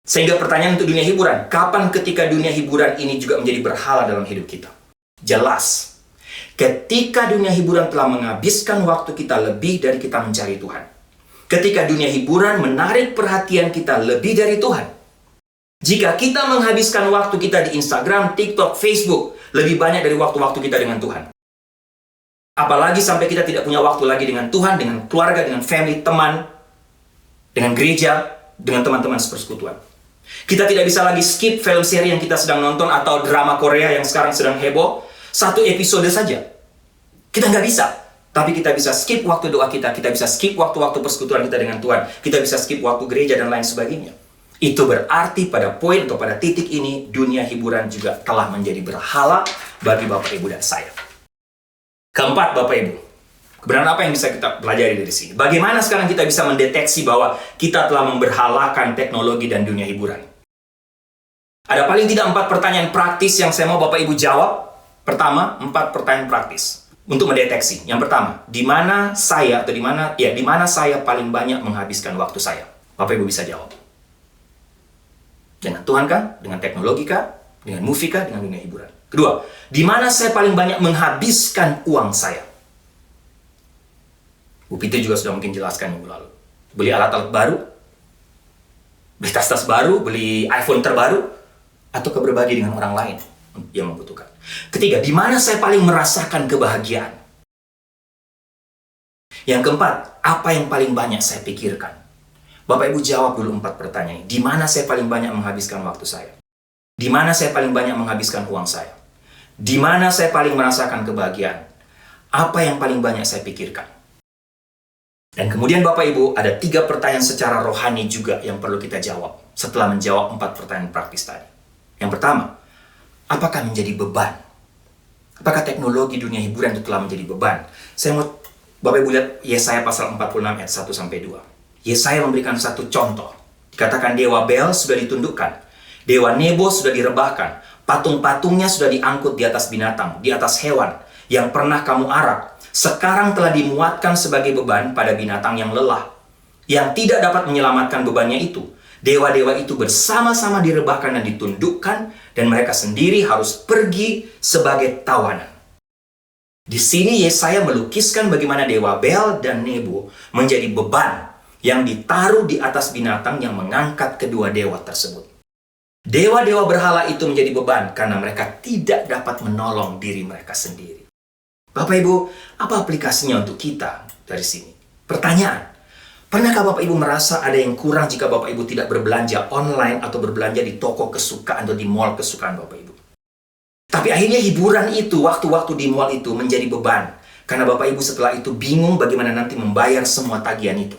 B: Sehingga pertanyaan untuk dunia hiburan, kapan ketika dunia hiburan ini juga menjadi berhala dalam hidup kita? Jelas. Ketika dunia hiburan telah menghabiskan waktu kita lebih dari kita mencari Tuhan. Ketika dunia hiburan menarik perhatian kita lebih dari Tuhan. Jika kita menghabiskan waktu kita di Instagram, TikTok, Facebook, lebih banyak dari waktu-waktu kita dengan Tuhan. Apalagi sampai kita tidak punya waktu lagi dengan Tuhan, dengan keluarga, dengan family, teman, dengan gereja, dengan teman-teman sepersekutuan. Kita tidak bisa lagi skip film seri yang kita sedang nonton atau drama Korea yang sekarang sedang heboh. Satu episode saja. Kita nggak bisa. Tapi kita bisa skip waktu doa kita. Kita bisa skip waktu-waktu persekutuan kita dengan Tuhan. Kita bisa skip waktu gereja dan lain sebagainya. Itu berarti pada poin atau pada titik ini, dunia hiburan juga telah menjadi berhala bagi Bapak Ibu dan saya. Keempat, Bapak Ibu, kebenaran apa yang bisa kita pelajari dari sini? Bagaimana sekarang kita bisa mendeteksi bahwa kita telah memberhalakan teknologi dan dunia hiburan? Ada paling tidak 4 pertanyaan praktis yang saya mau Bapak Ibu jawab. Pertama, 4 pertanyaan praktis untuk mendeteksi. Yang pertama, di mana saya paling banyak menghabiskan waktu saya? Bapak Ibu bisa jawab. Dengan Tuhan kah? Dengan teknologi kah? Dengan movie kah? Dengan dunia hiburan? Kedua, di mana saya paling banyak menghabiskan uang saya? Bu Piti juga sudah mungkin jelaskan minggu lalu. Beli alat-alat baru? Beli tas-tas baru? Beli iPhone terbaru? Atau berbagi dengan orang lain yang membutuhkan? Ketiga, di mana saya paling merasakan kebahagiaan? Yang keempat, apa yang paling banyak saya pikirkan? Bapak Ibu jawab dulu 4 pertanyaan ini. Di mana saya paling banyak menghabiskan waktu saya? Di mana saya paling banyak menghabiskan uang saya? Di mana saya paling merasakan kebahagiaan? Apa yang paling banyak saya pikirkan? Dan kemudian Bapak Ibu, ada 3 pertanyaan secara rohani juga yang perlu kita jawab setelah menjawab 4 pertanyaan praktis tadi. Yang pertama, apakah menjadi beban? Apakah teknologi dunia hiburan itu telah menjadi beban? Saya mau Bapak Ibu lihat Yesaya pasal 46 ayat 1-2. Yesaya memberikan satu contoh. Dikatakan Dewa Bel sudah ditundukkan. Dewa Nebo sudah direbahkan. Patung-patungnya sudah diangkut di atas binatang, di atas hewan yang pernah kamu arak. Sekarang telah dimuatkan sebagai beban pada binatang yang lelah. yang tidak dapat menyelamatkan bebannya itu. Dewa-dewa itu bersama-sama direbahkan dan ditundukkan, dan mereka sendiri harus pergi sebagai tawanan. Di sini Yesaya melukiskan bagaimana dewa Bel dan Nebo menjadi beban yang ditaruh di atas binatang yang mengangkat kedua dewa tersebut. Dewa-dewa berhala itu menjadi beban karena mereka tidak dapat menolong diri mereka sendiri. Bapak Ibu, apa aplikasinya untuk kita dari sini? Pertanyaan, pernahkah Bapak Ibu merasa ada yang kurang jika Bapak Ibu tidak berbelanja online atau berbelanja di toko kesukaan atau di mall kesukaan Bapak Ibu? Tapi akhirnya hiburan itu, waktu-waktu di mall itu menjadi beban. Karena Bapak Ibu setelah itu bingung bagaimana nanti membayar semua tagihan itu.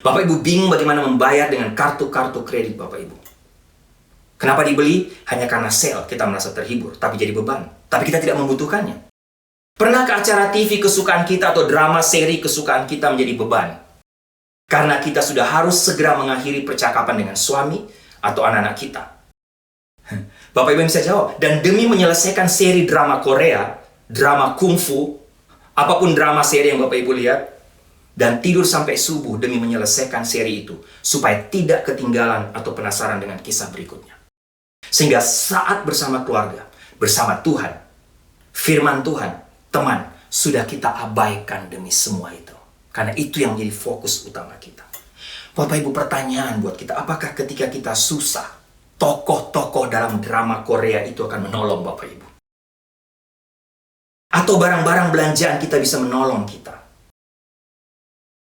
B: Bapak Ibu bingung bagaimana membayar dengan kartu-kartu kredit Bapak Ibu. Kenapa dibeli? Hanya karena sale kita merasa terhibur, tapi jadi beban. Tapi kita tidak membutuhkannya. Pernahkah acara TV kesukaan kita atau drama seri kesukaan kita menjadi beban? Karena kita sudah harus segera mengakhiri percakapan dengan suami atau anak-anak kita. Bapak Ibu bisa jawab. Dan demi menyelesaikan seri drama Korea, drama kungfu, apapun drama seri yang Bapak Ibu lihat, dan tidur sampai subuh demi menyelesaikan seri itu, supaya tidak ketinggalan atau penasaran dengan kisah berikutnya. Sehingga saat bersama keluarga, bersama Tuhan, firman Tuhan, teman, sudah kita abaikan demi semua itu. Karena itu yang menjadi fokus utama kita. Bapak Ibu, pertanyaan buat kita, apakah ketika kita susah, tokoh-tokoh dalam drama Korea itu akan menolong Bapak Ibu? Atau barang-barang belanjaan kita bisa menolong kita?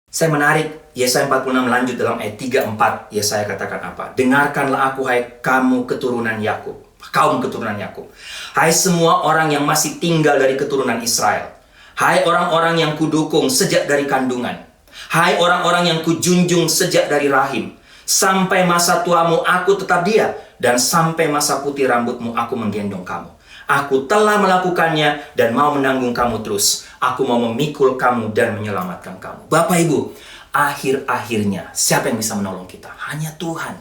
B: Saya menarik, Yesaya 46 lanjut dalam ayat 3-4. Yesaya katakan apa? Dengarkanlah aku, hai kamu keturunan Yakub, kaum keturunan Yakub. Hai semua orang yang masih tinggal dari keturunan Israel. Hai orang-orang yang kudukung sejak dari kandungan. Hai orang-orang yang kujunjung sejak dari rahim. Sampai masa tuamu aku tetap dia, dan sampai masa putih rambutmu aku menggendong kamu. Aku telah melakukannya dan mau menanggung kamu terus. Aku mau memikul kamu dan menyelamatkan kamu. Bapak Ibu, akhir-akhirnya siapa yang bisa menolong kita? Hanya Tuhan.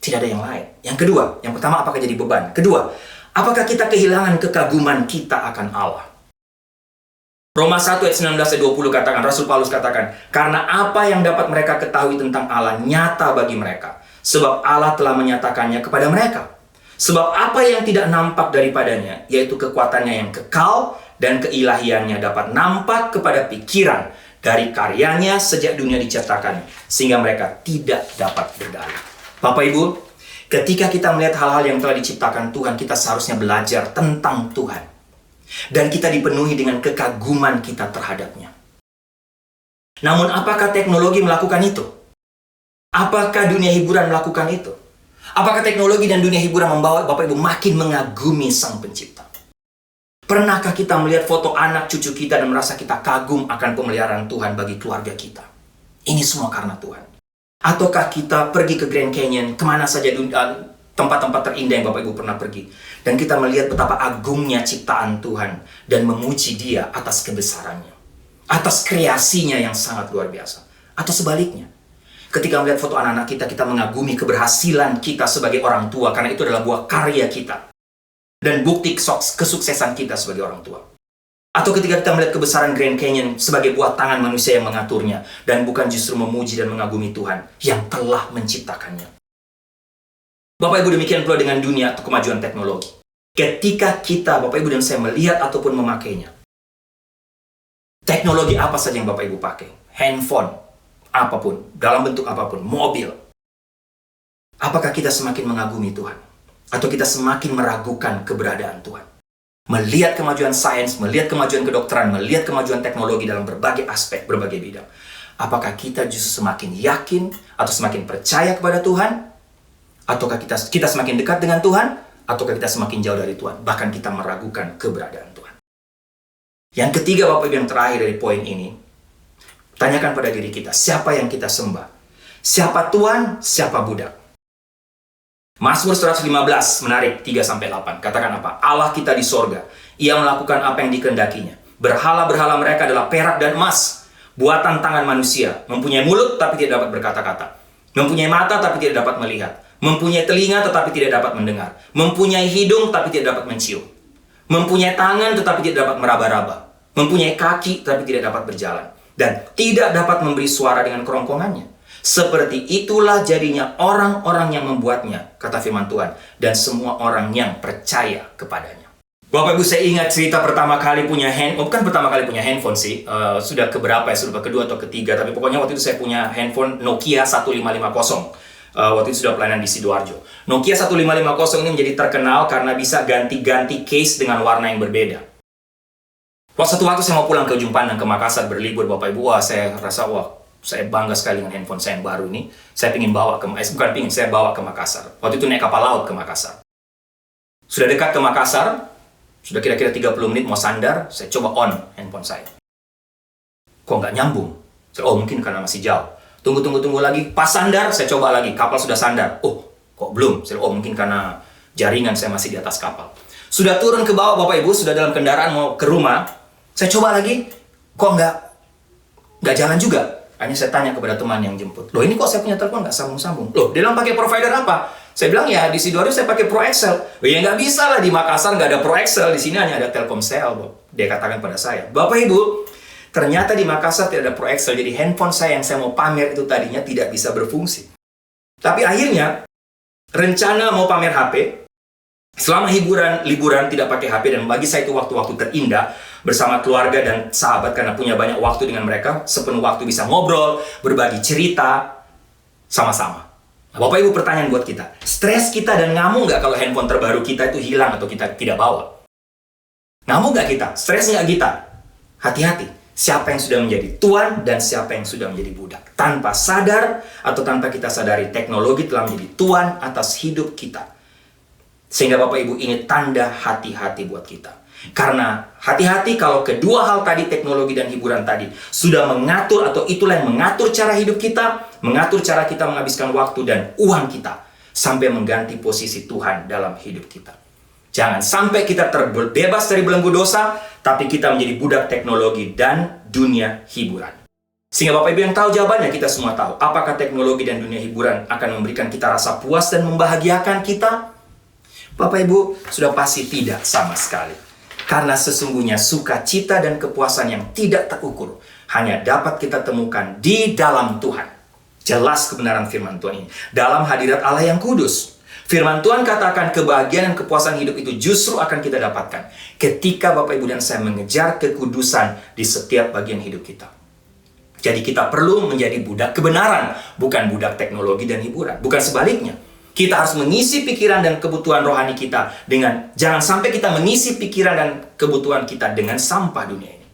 B: Tidak ada yang lain. Yang kedua, yang pertama, apakah jadi beban? Kedua, apakah kita kehilangan kekaguman kita akan Allah? Roma 1 ayat 19-20 katakan, Rasul Paulus katakan, karena apa yang dapat mereka ketahui tentang Allah nyata bagi mereka, sebab Allah telah menyatakannya kepada mereka. Sebab apa yang tidak nampak daripadanya, yaitu kekuatannya yang kekal dan keilahiannya dapat nampak kepada pikiran dari karyanya sejak dunia diciptakan, sehingga mereka tidak dapat berdalih. Bapak Ibu, ketika kita melihat hal-hal yang telah diciptakan Tuhan, kita seharusnya belajar tentang Tuhan. Dan kita dipenuhi dengan kekaguman kita terhadapnya. Namun apakah teknologi melakukan itu? Apakah dunia hiburan melakukan itu? Apakah teknologi dan dunia hiburan membawa Bapak Ibu makin mengagumi Sang Pencipta? Pernahkah kita melihat foto anak cucu kita dan merasa kita kagum akan pemeliharaan Tuhan bagi keluarga kita? Ini semua karena Tuhan. Ataukah kita pergi ke Grand Canyon, kemana saja tempat-tempat terindah yang Bapak Ibu pernah pergi, dan kita melihat betapa agungnya ciptaan Tuhan dan memuji Dia atas kebesarannya, atas kreasinya yang sangat luar biasa. Atau sebaliknya, ketika melihat foto anak-anak kita, kita mengagumi keberhasilan kita sebagai orang tua karena itu adalah buah karya kita dan bukti kesuksesan kita sebagai orang tua. Atau ketika kita melihat kebesaran Grand Canyon sebagai buah tangan manusia yang mengaturnya dan bukan justru memuji dan mengagumi Tuhan yang telah menciptakannya. Bapak Ibu, demikian pula dengan dunia atau kemajuan teknologi. Ketika kita, Bapak Ibu dan saya melihat ataupun memakainya, teknologi apa saja yang Bapak Ibu pakai? Handphone, apapun, dalam bentuk apapun, mobil. Apakah kita semakin mengagumi Tuhan? Atau kita semakin meragukan keberadaan Tuhan? Melihat kemajuan sains, melihat kemajuan kedokteran, melihat kemajuan teknologi dalam berbagai aspek, berbagai bidang. Apakah kita justru semakin yakin atau semakin percaya kepada Tuhan? Ataukah kita semakin dekat dengan Tuhan? Ataukah kita semakin jauh dari Tuhan? Bahkan kita meragukan keberadaan Tuhan. Yang ketiga, Bapak Ibu, yang terakhir dari poin ini, tanyakan pada diri kita, siapa yang kita sembah? Siapa Tuhan, siapa budak? Mazmur 115, menarik, 3-8. Katakan apa? Allah kita di sorga. Ia melakukan apa yang dikehendakinya. Berhala-berhala mereka adalah perak dan emas, buatan tangan manusia. Mempunyai mulut tapi tidak dapat berkata-kata. Mempunyai mata tapi tidak dapat melihat. Mempunyai telinga tetapi tidak dapat mendengar. Mempunyai hidung tapi tidak dapat mencium. Mempunyai tangan tetapi tidak dapat meraba-raba. Mempunyai kaki tetapi tidak dapat berjalan. dan tidak dapat memberi suara dengan kerongkongannya. Seperti itulah jadinya orang-orang yang membuatnya, kata firman Tuhan, dan semua orang yang percaya kepadanya. Bapak Ibu, saya ingat cerita pertama kali punya handphone, bukan pertama kali punya handphone sih, sudah keberapa ya, sudah kedua atau ketiga, tapi pokoknya waktu itu saya punya handphone Nokia 1550. Waktu itu sudah pelayanan di Sidoarjo. Nokia 1550 ini menjadi terkenal karena bisa ganti-ganti case dengan warna yang berbeda. Suatu waktu saya mau pulang ke Ujung Pandang ke Makassar berlibur, Bapak Ibu, saya rasa saya bangga sekali dengan handphone saya yang baru ini. Saya saya bawa ke Makassar. Waktu itu naik kapal laut ke Makassar. Sudah dekat ke Makassar, sudah kira-kira 30 menit mau sandar, saya coba on handphone saya. Kok nggak nyambung? Mungkin karena masih jauh. Tunggu lagi, pas sandar, saya coba lagi, kapal sudah sandar. Kok belum? Mungkin karena jaringan saya masih di atas kapal. Sudah turun ke bawah, Bapak Ibu, sudah dalam kendaraan mau ke rumah, saya coba lagi, kok nggak jalan juga? Hanya saya tanya kepada teman yang jemput, ini kok saya punya telepon nggak sambung-sambung? Dia bilang pakai provider apa? Saya bilang ya di Sidoarjo saya pakai Pro Excel. Ya nggak bisa lah, di Makassar nggak ada Pro Excel, di sini hanya ada Telkomsel. Dia katakan pada saya, Bapak Ibu, ternyata di Makassar tidak ada Pro Excel, jadi handphone saya yang saya mau pamer itu tadinya tidak bisa berfungsi. Tapi akhirnya rencana mau pamer HP, selama liburan tidak pakai HP, dan bagi saya itu waktu-waktu terindah bersama keluarga dan sahabat karena punya banyak waktu dengan mereka, sepenuh waktu bisa ngobrol, berbagi cerita sama-sama. Bapak Ibu, pertanyaan buat kita, stres kita dan ngamuk nggak kalau handphone terbaru kita itu hilang atau kita tidak bawa? Ngamuk nggak kita? Stres nggak kita? Hati-hati, siapa yang sudah menjadi tuan dan siapa yang sudah menjadi budak. Tanpa sadar atau tanpa kita sadari, teknologi telah menjadi tuan atas hidup kita. Sehingga Bapak Ibu, ini tanda hati-hati buat kita. Karena hati-hati kalau kedua hal tadi, teknologi dan hiburan tadi, sudah mengatur atau itulah yang mengatur cara hidup kita, mengatur cara kita menghabiskan waktu dan uang kita, sampai mengganti posisi Tuhan dalam hidup kita. Jangan sampai kita terbebas dari belenggu dosa, tapi kita menjadi budak teknologi dan dunia hiburan. Sehingga Bapak Ibu yang tahu jawabannya, kita semua tahu. Apakah teknologi dan dunia hiburan akan memberikan kita rasa puas dan membahagiakan kita? Bapak Ibu, sudah pasti tidak sama sekali. Karena sesungguhnya sukacita dan kepuasan yang tidak terukur hanya dapat kita temukan di dalam Tuhan. Jelas kebenaran firman Tuhan ini. Dalam hadirat Allah yang kudus. Firman Tuhan katakan kebahagiaan dan kepuasan hidup itu justru akan kita dapatkan ketika Bapak Ibu dan saya mengejar kekudusan di setiap bagian hidup kita. Jadi kita perlu menjadi budak kebenaran, bukan budak teknologi dan hiburan. Bukan sebaliknya. Kita harus mengisi pikiran dan kebutuhan rohani kita dengan, jangan sampai kita mengisi pikiran dan kebutuhan kita dengan sampah dunia ini.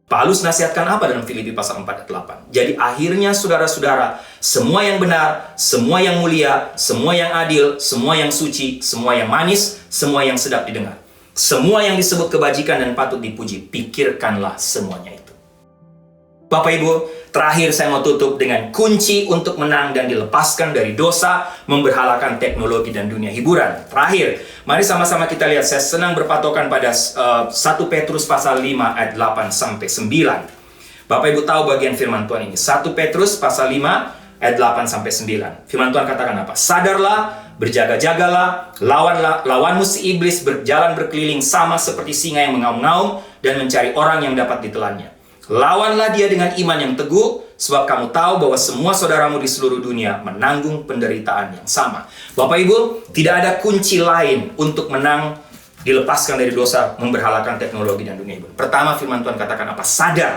B: Paulus nasihatkan apa dalam Filipi pasal 4 ayat 8? Jadi akhirnya saudara-saudara, semua yang benar, semua yang mulia, semua yang adil, semua yang suci, semua yang manis, semua yang sedap didengar, semua yang disebut kebajikan dan patut dipuji, pikirkanlah semuanya itu. Bapak Ibu, terakhir saya mau tutup dengan kunci untuk menang dan dilepaskan dari dosa, memberhalakan teknologi dan dunia hiburan. Terakhir, mari sama-sama kita lihat. Saya senang berpatokan pada 1 Petrus pasal 5 ayat 8 sampai 9. Bapak Ibu tahu bagian firman Tuhan ini. 1 Petrus pasal 5 ayat 8 sampai 9. Firman Tuhan katakan apa? Sadarlah, berjaga-jagalah, lawanmu si iblis berjalan berkeliling sama seperti singa yang mengaum-ngaum dan mencari orang yang dapat ditelannya. Lawanlah dia dengan iman yang teguh, sebab kamu tahu bahwa semua saudaramu di seluruh dunia menanggung penderitaan yang sama. Bapak Ibu, tidak ada kunci lain untuk menang, dilepaskan dari dosa, memberhalakan teknologi dan dunia hiburan. Pertama, firman Tuhan katakan apa? Sadar.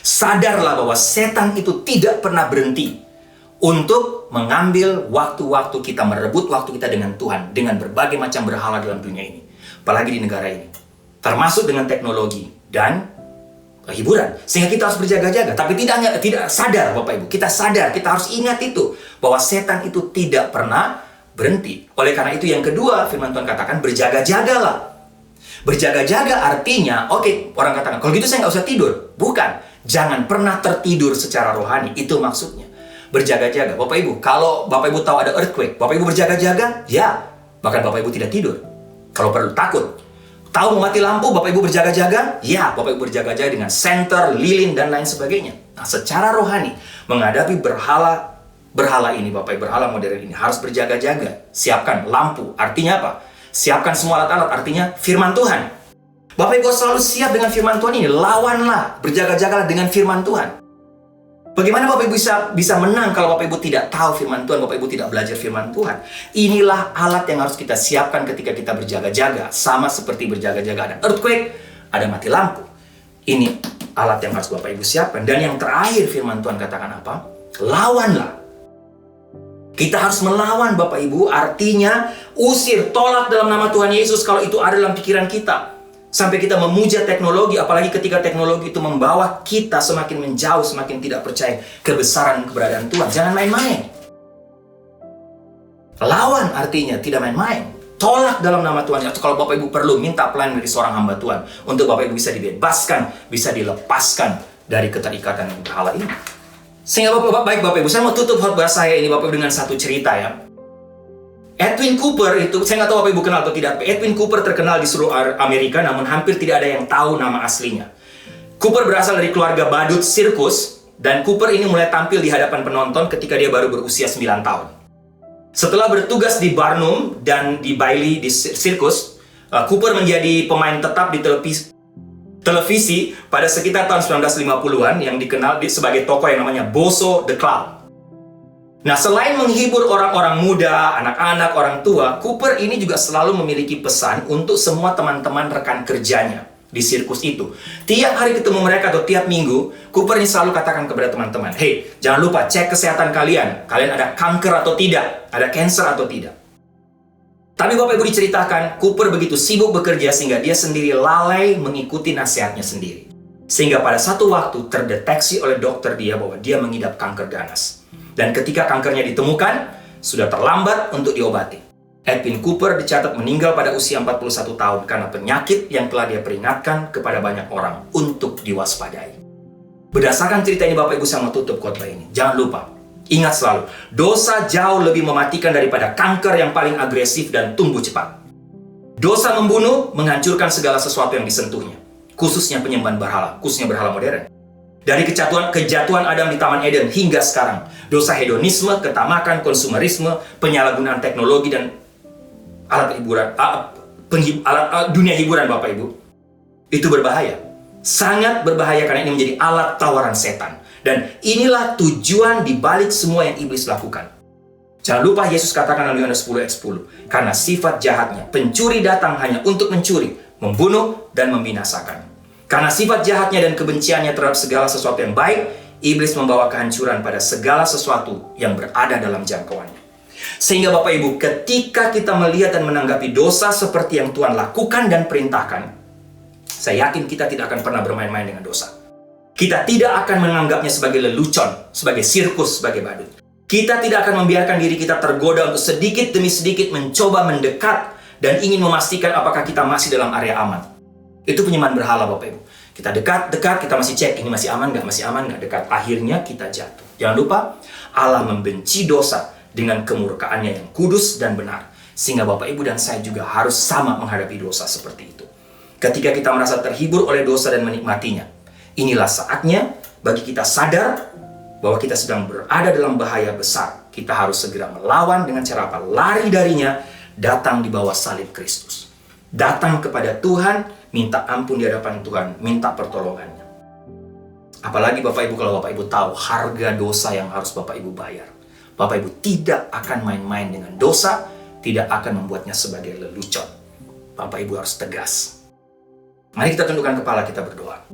B: Sadarlah bahwa setan itu tidak pernah berhenti untuk mengambil waktu-waktu kita, merebut waktu kita dengan Tuhan, dengan berbagai macam berhala dalam dunia ini. Apalagi di negara ini. Termasuk dengan teknologi dan hiburan. Sehingga kita harus berjaga-jaga. Tapi tidak sadar, Bapak Ibu. Kita sadar, kita harus ingat itu. Bahwa setan itu tidak pernah berhenti. Oleh karena itu yang kedua, firman Tuhan katakan berjaga-jagalah. Berjaga-jaga artinya, orang katakan, kalau gitu saya nggak usah tidur. Bukan. Jangan pernah tertidur secara rohani. Itu maksudnya. Berjaga-jaga. Bapak Ibu, kalau Bapak Ibu tahu ada earthquake, Bapak Ibu berjaga-jaga? Ya. Bahkan Bapak Ibu tidak tidur. Kalau perlu takut. Tahu mau mati lampu, Bapak Ibu berjaga-jaga? Ya, Bapak Ibu berjaga-jaga dengan senter, lilin, dan lain sebagainya. Nah, secara rohani, menghadapi berhala ini, Bapak Ibu, berhala modern ini, harus berjaga-jaga. Siapkan lampu, artinya apa? Siapkan semua alat-alat, artinya firman Tuhan. Bapak Ibu harus selalu siap dengan firman Tuhan ini. Lawanlah, berjaga-jagalah dengan firman Tuhan. Bagaimana Bapak Ibu bisa menang kalau Bapak Ibu tidak tahu firman Tuhan, Bapak Ibu tidak belajar firman Tuhan? Inilah alat yang harus kita siapkan ketika kita berjaga-jaga. Sama seperti berjaga-jaga ada earthquake, ada mati lampu. Ini alat yang harus Bapak Ibu siapkan. Dan yang terakhir firman Tuhan katakan apa? Lawanlah. Kita harus melawan Bapak Ibu, artinya usir, tolak dalam nama Tuhan Yesus kalau itu ada dalam pikiran kita. Sampai kita memuja teknologi, apalagi ketika teknologi itu membawa kita semakin menjauh, semakin tidak percaya kebesaran keberadaan Tuhan. Jangan main-main. Lawan artinya tidak main-main. Tolak dalam nama Tuhan. Atau kalau Bapak Ibu perlu, minta pelayanan dari seorang hamba Tuhan untuk Bapak Ibu bisa dibebaskan, bisa dilepaskan dari keterikatan yang berhala ini. Sehingga baik Bapak Ibu, saya mau tutup khotbah saya ini Bapak Ibu dengan satu cerita ya. Edwin Cooper itu, saya nggak tahu Bapak Ibu kenal atau tidak. Edwin Cooper terkenal di seluruh Amerika, namun hampir tidak ada yang tahu nama aslinya. Cooper berasal dari keluarga badut sirkus, dan Cooper ini mulai tampil di hadapan penonton ketika dia baru berusia 9 tahun. Setelah bertugas di Barnum dan di Bailey di sirkus, Cooper menjadi pemain tetap di televisi pada sekitar tahun 1950-an yang dikenal sebagai tokoh yang namanya Bozo the Clown. Nah, selain menghibur orang-orang muda, anak-anak, orang tua, Cooper ini juga selalu memiliki pesan untuk semua teman-teman rekan kerjanya di sirkus itu. Tiap hari ketemu mereka atau tiap minggu, Cooper ini selalu katakan kepada teman-teman, "Hey, jangan lupa cek kesehatan kalian. Kalian ada kanker atau tidak? Ada cancer atau tidak?" Tapi Bapak Ibu diceritakan, Cooper begitu sibuk bekerja sehingga dia sendiri lalai mengikuti nasihatnya sendiri. Sehingga pada satu waktu terdeteksi oleh dokter dia bahwa dia mengidap kanker ganas. Dan ketika kankernya ditemukan, sudah terlambat untuk diobati. Edwin Cooper dicatat meninggal pada usia 41 tahun karena penyakit yang telah dia peringatkan kepada banyak orang untuk diwaspadai. Berdasarkan cerita ini Bapak Ibu, saya mau tutup khotbah ini. Jangan lupa, ingat selalu, dosa jauh lebih mematikan daripada kanker yang paling agresif dan tumbuh cepat. Dosa membunuh, menghancurkan segala sesuatu yang disentuhnya, khususnya penyembahan berhala, khususnya berhala modern. Dari kejatuhan Adam di Taman Eden hingga sekarang, dosa hedonisme, ketamakan, konsumerisme, penyalahgunaan teknologi dan alat hiburan, dunia hiburan Bapak Ibu, itu berbahaya. Sangat berbahaya karena ini menjadi alat tawaran setan. Dan inilah tujuan dibalik semua yang iblis lakukan. Jangan lupa Yesus katakan dalam Yohanes 10 ayat 10, karena sifat jahatnya, pencuri datang hanya untuk mencuri, membunuh, dan membinasakan. Karena sifat jahatnya dan kebenciannya terhadap segala sesuatu yang baik, iblis membawa kehancuran pada segala sesuatu yang berada dalam jangkauannya. Sehingga Bapak Ibu, ketika kita melihat dan menanggapi dosa seperti yang Tuhan lakukan dan perintahkan, saya yakin kita tidak akan pernah bermain-main dengan dosa. Kita tidak akan menganggapnya sebagai lelucon, sebagai sirkus, sebagai badut. Kita tidak akan membiarkan diri kita tergoda untuk sedikit demi sedikit mencoba mendekat dan ingin memastikan apakah kita masih dalam area aman. Itu penyembahan berhala Bapak Ibu. Kita dekat, kita masih cek, ini masih aman nggak, dekat. Akhirnya kita jatuh. Jangan lupa, Allah membenci dosa dengan kemurkaannya yang kudus dan benar. Sehingga Bapak Ibu dan saya juga harus sama menghadapi dosa seperti itu. Ketika kita merasa terhibur oleh dosa dan menikmatinya, inilah saatnya bagi kita sadar bahwa kita sedang berada dalam bahaya besar. Kita harus segera melawan dengan cara apa? Lari darinya, datang di bawah salib Kristus. Datang kepada Tuhan, minta ampun di hadapan Tuhan, minta pertolongannya. Apalagi Bapak Ibu kalau Bapak Ibu tahu harga dosa yang harus Bapak Ibu bayar. Bapak Ibu tidak akan main-main dengan dosa, tidak akan membuatnya sebagai lelucon. Bapak Ibu harus tegas. Mari kita tundukkan kepala, kita berdoa.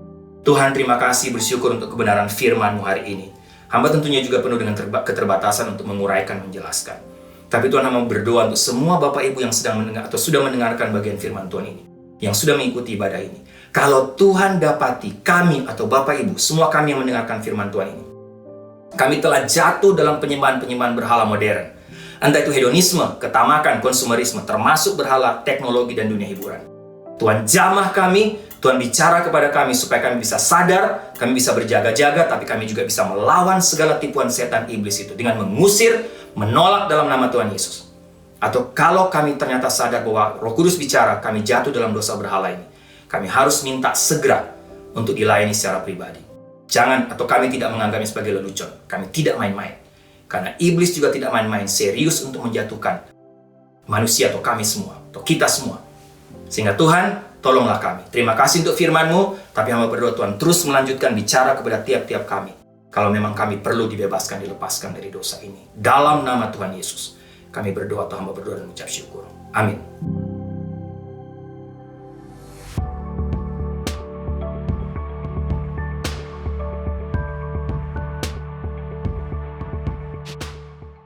B: Tuhan, terima kasih, bersyukur untuk kebenaran firman-Mu hari ini. Hamba tentunya juga penuh dengan keterbatasan untuk menguraikan, menjelaskan. Tapi Tuhan, hamba berdoa untuk semua Bapak Ibu yang sedang mendengar atau sudah mendengarkan bagian firman Tuhan ini, yang sudah mengikuti ibadah ini. Kalau Tuhan dapati kami atau Bapak Ibu, semua kami yang mendengarkan firman Tuhan ini, kami telah jatuh dalam penyembahan-penyembahan berhala modern. Entah itu hedonisme, ketamakan, konsumerisme, termasuk berhala, teknologi, dan dunia hiburan. Tuhan jamah kami, Tuhan bicara kepada kami supaya kami bisa sadar, kami bisa berjaga-jaga, tapi kami juga bisa melawan segala tipuan setan iblis itu dengan mengusir, menolak dalam nama Tuhan Yesus. Atau kalau kami ternyata sadar bahwa Roh Kudus bicara, kami jatuh dalam dosa berhala ini, kami harus minta segera untuk dilayani secara pribadi. Jangan, atau kami tidak menganggapnya sebagai lelucon. Kami tidak main-main. Karena iblis juga tidak main-main, serius untuk menjatuhkan manusia atau kami semua, atau kita semua. Sehingga Tuhan, tolonglah kami. Terima kasih untuk firman-Mu, tapi hamba berdoa Tuhan terus melanjutkan bicara kepada tiap-tiap kami. Kalau memang kami perlu dibebaskan, dilepaskan dari dosa ini. Dalam nama Tuhan Yesus, kami berdoa, Tuhan hamba berdoa dan mengucap syukur. Amin.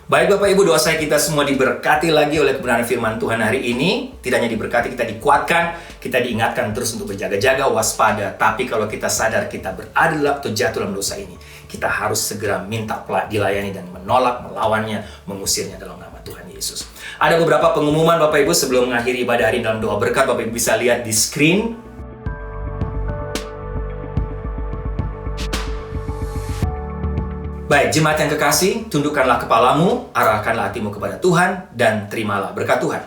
B: Baik Bapak Ibu, doa saya kita semua diberkati lagi oleh kebenaran firman Tuhan hari ini. Tidak hanya diberkati, kita dikuatkan, kita diingatkan terus untuk berjaga-jaga, waspada. Tapi kalau kita sadar kita berada atau jatuh dalam dosa ini, kita harus segera minta dilayani dan menolak, melawannya, mengusirnya dalam nama Tuhan Yesus. Ada beberapa pengumuman Bapak Ibu sebelum mengakhiri ibadah hari dalam doa berkat. Bapak Ibu bisa lihat di screen. Baik, jemaat yang kekasih, tundukkanlah kepalamu, arahkanlah hatimu kepada Tuhan, dan terimalah berkat Tuhan.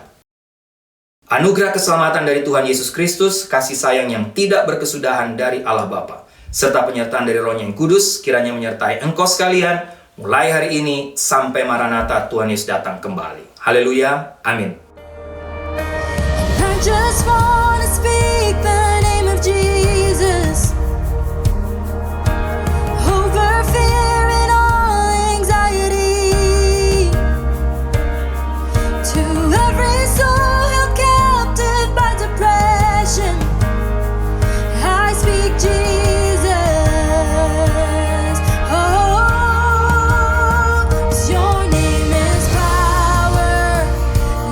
B: Anugerah keselamatan dari Tuhan Yesus Kristus, kasih sayang yang tidak berkesudahan dari Allah Bapa, serta penyertaan dari Roh-Nya yang Kudus, kiranya menyertai engkau sekalian, mulai hari ini sampai Maranatha Tuhan Yesus datang kembali. Haleluya, amin.
A: I just wanna speak the name of Jesus over fear and all anxiety, to every soul held captive by depression. I speak Jesus. Oh, 'cause your name is power,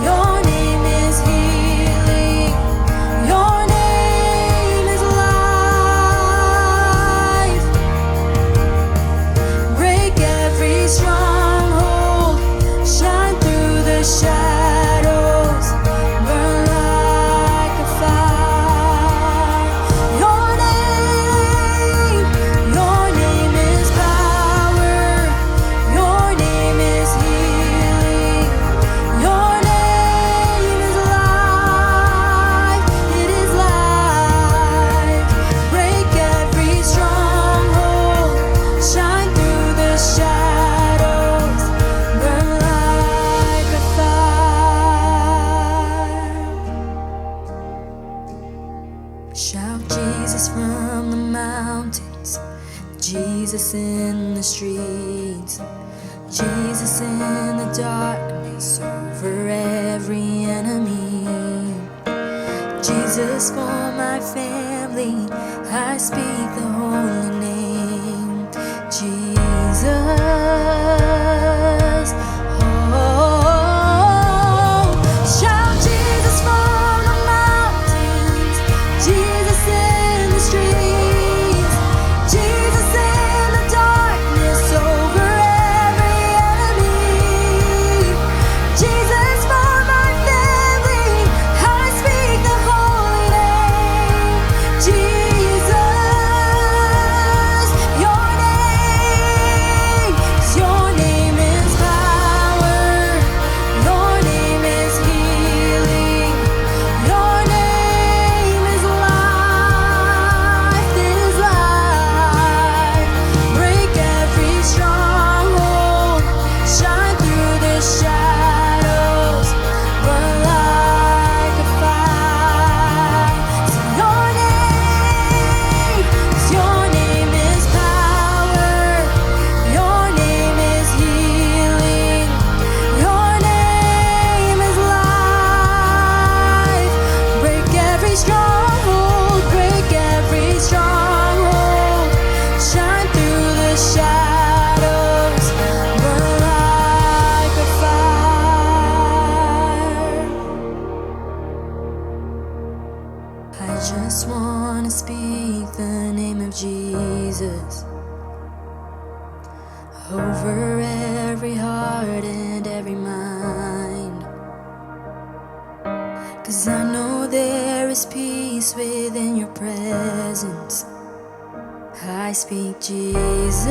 A: your name is healing, your name is life. Break every stronghold, shine through the shadows, burn like a fire. Your name is power, your name is healing, your name is life, it is life. Break every stronghold, shine through the shadows, burn like a fire. Shout Jesus from the mountains, Jesus in the streets, Jesus in the darkness over every enemy. Jesus for my family, I speak the holy name, Jesus. Oh, shout Jesus from the mountains, Jesus in the streets, Jesus in the darkness over every enemy. Jesus for my family, I speak the holy name, Jesus. Your name, 'cause your name is power, your name is healing, your name is life, it is life. Break every stronghold, shine through the shadows, burn like a fire. Sing your name, 'cause your name is power, your name is healing, your name is life. Break every stronghold, break every stronghold, shine through the shadows, burn like a fire. I just wanna speak the name of Jesus over every heart and every mind. 'Cause I know there is peace within your presence. I speak Jesus.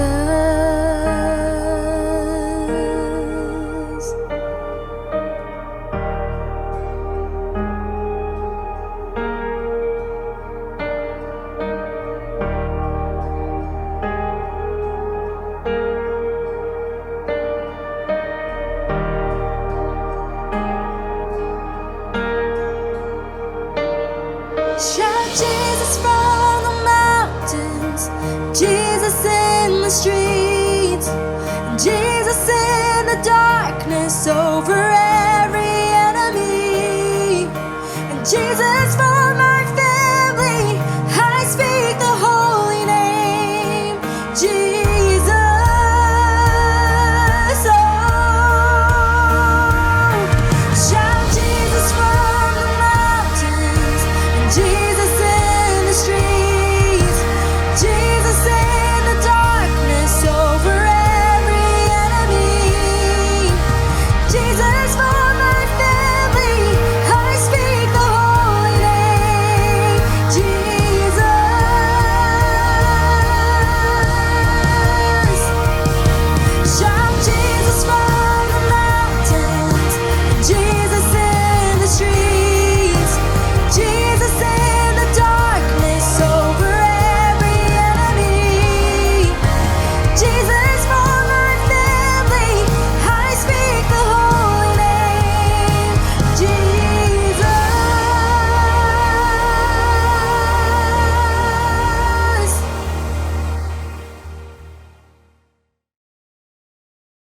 A: shine.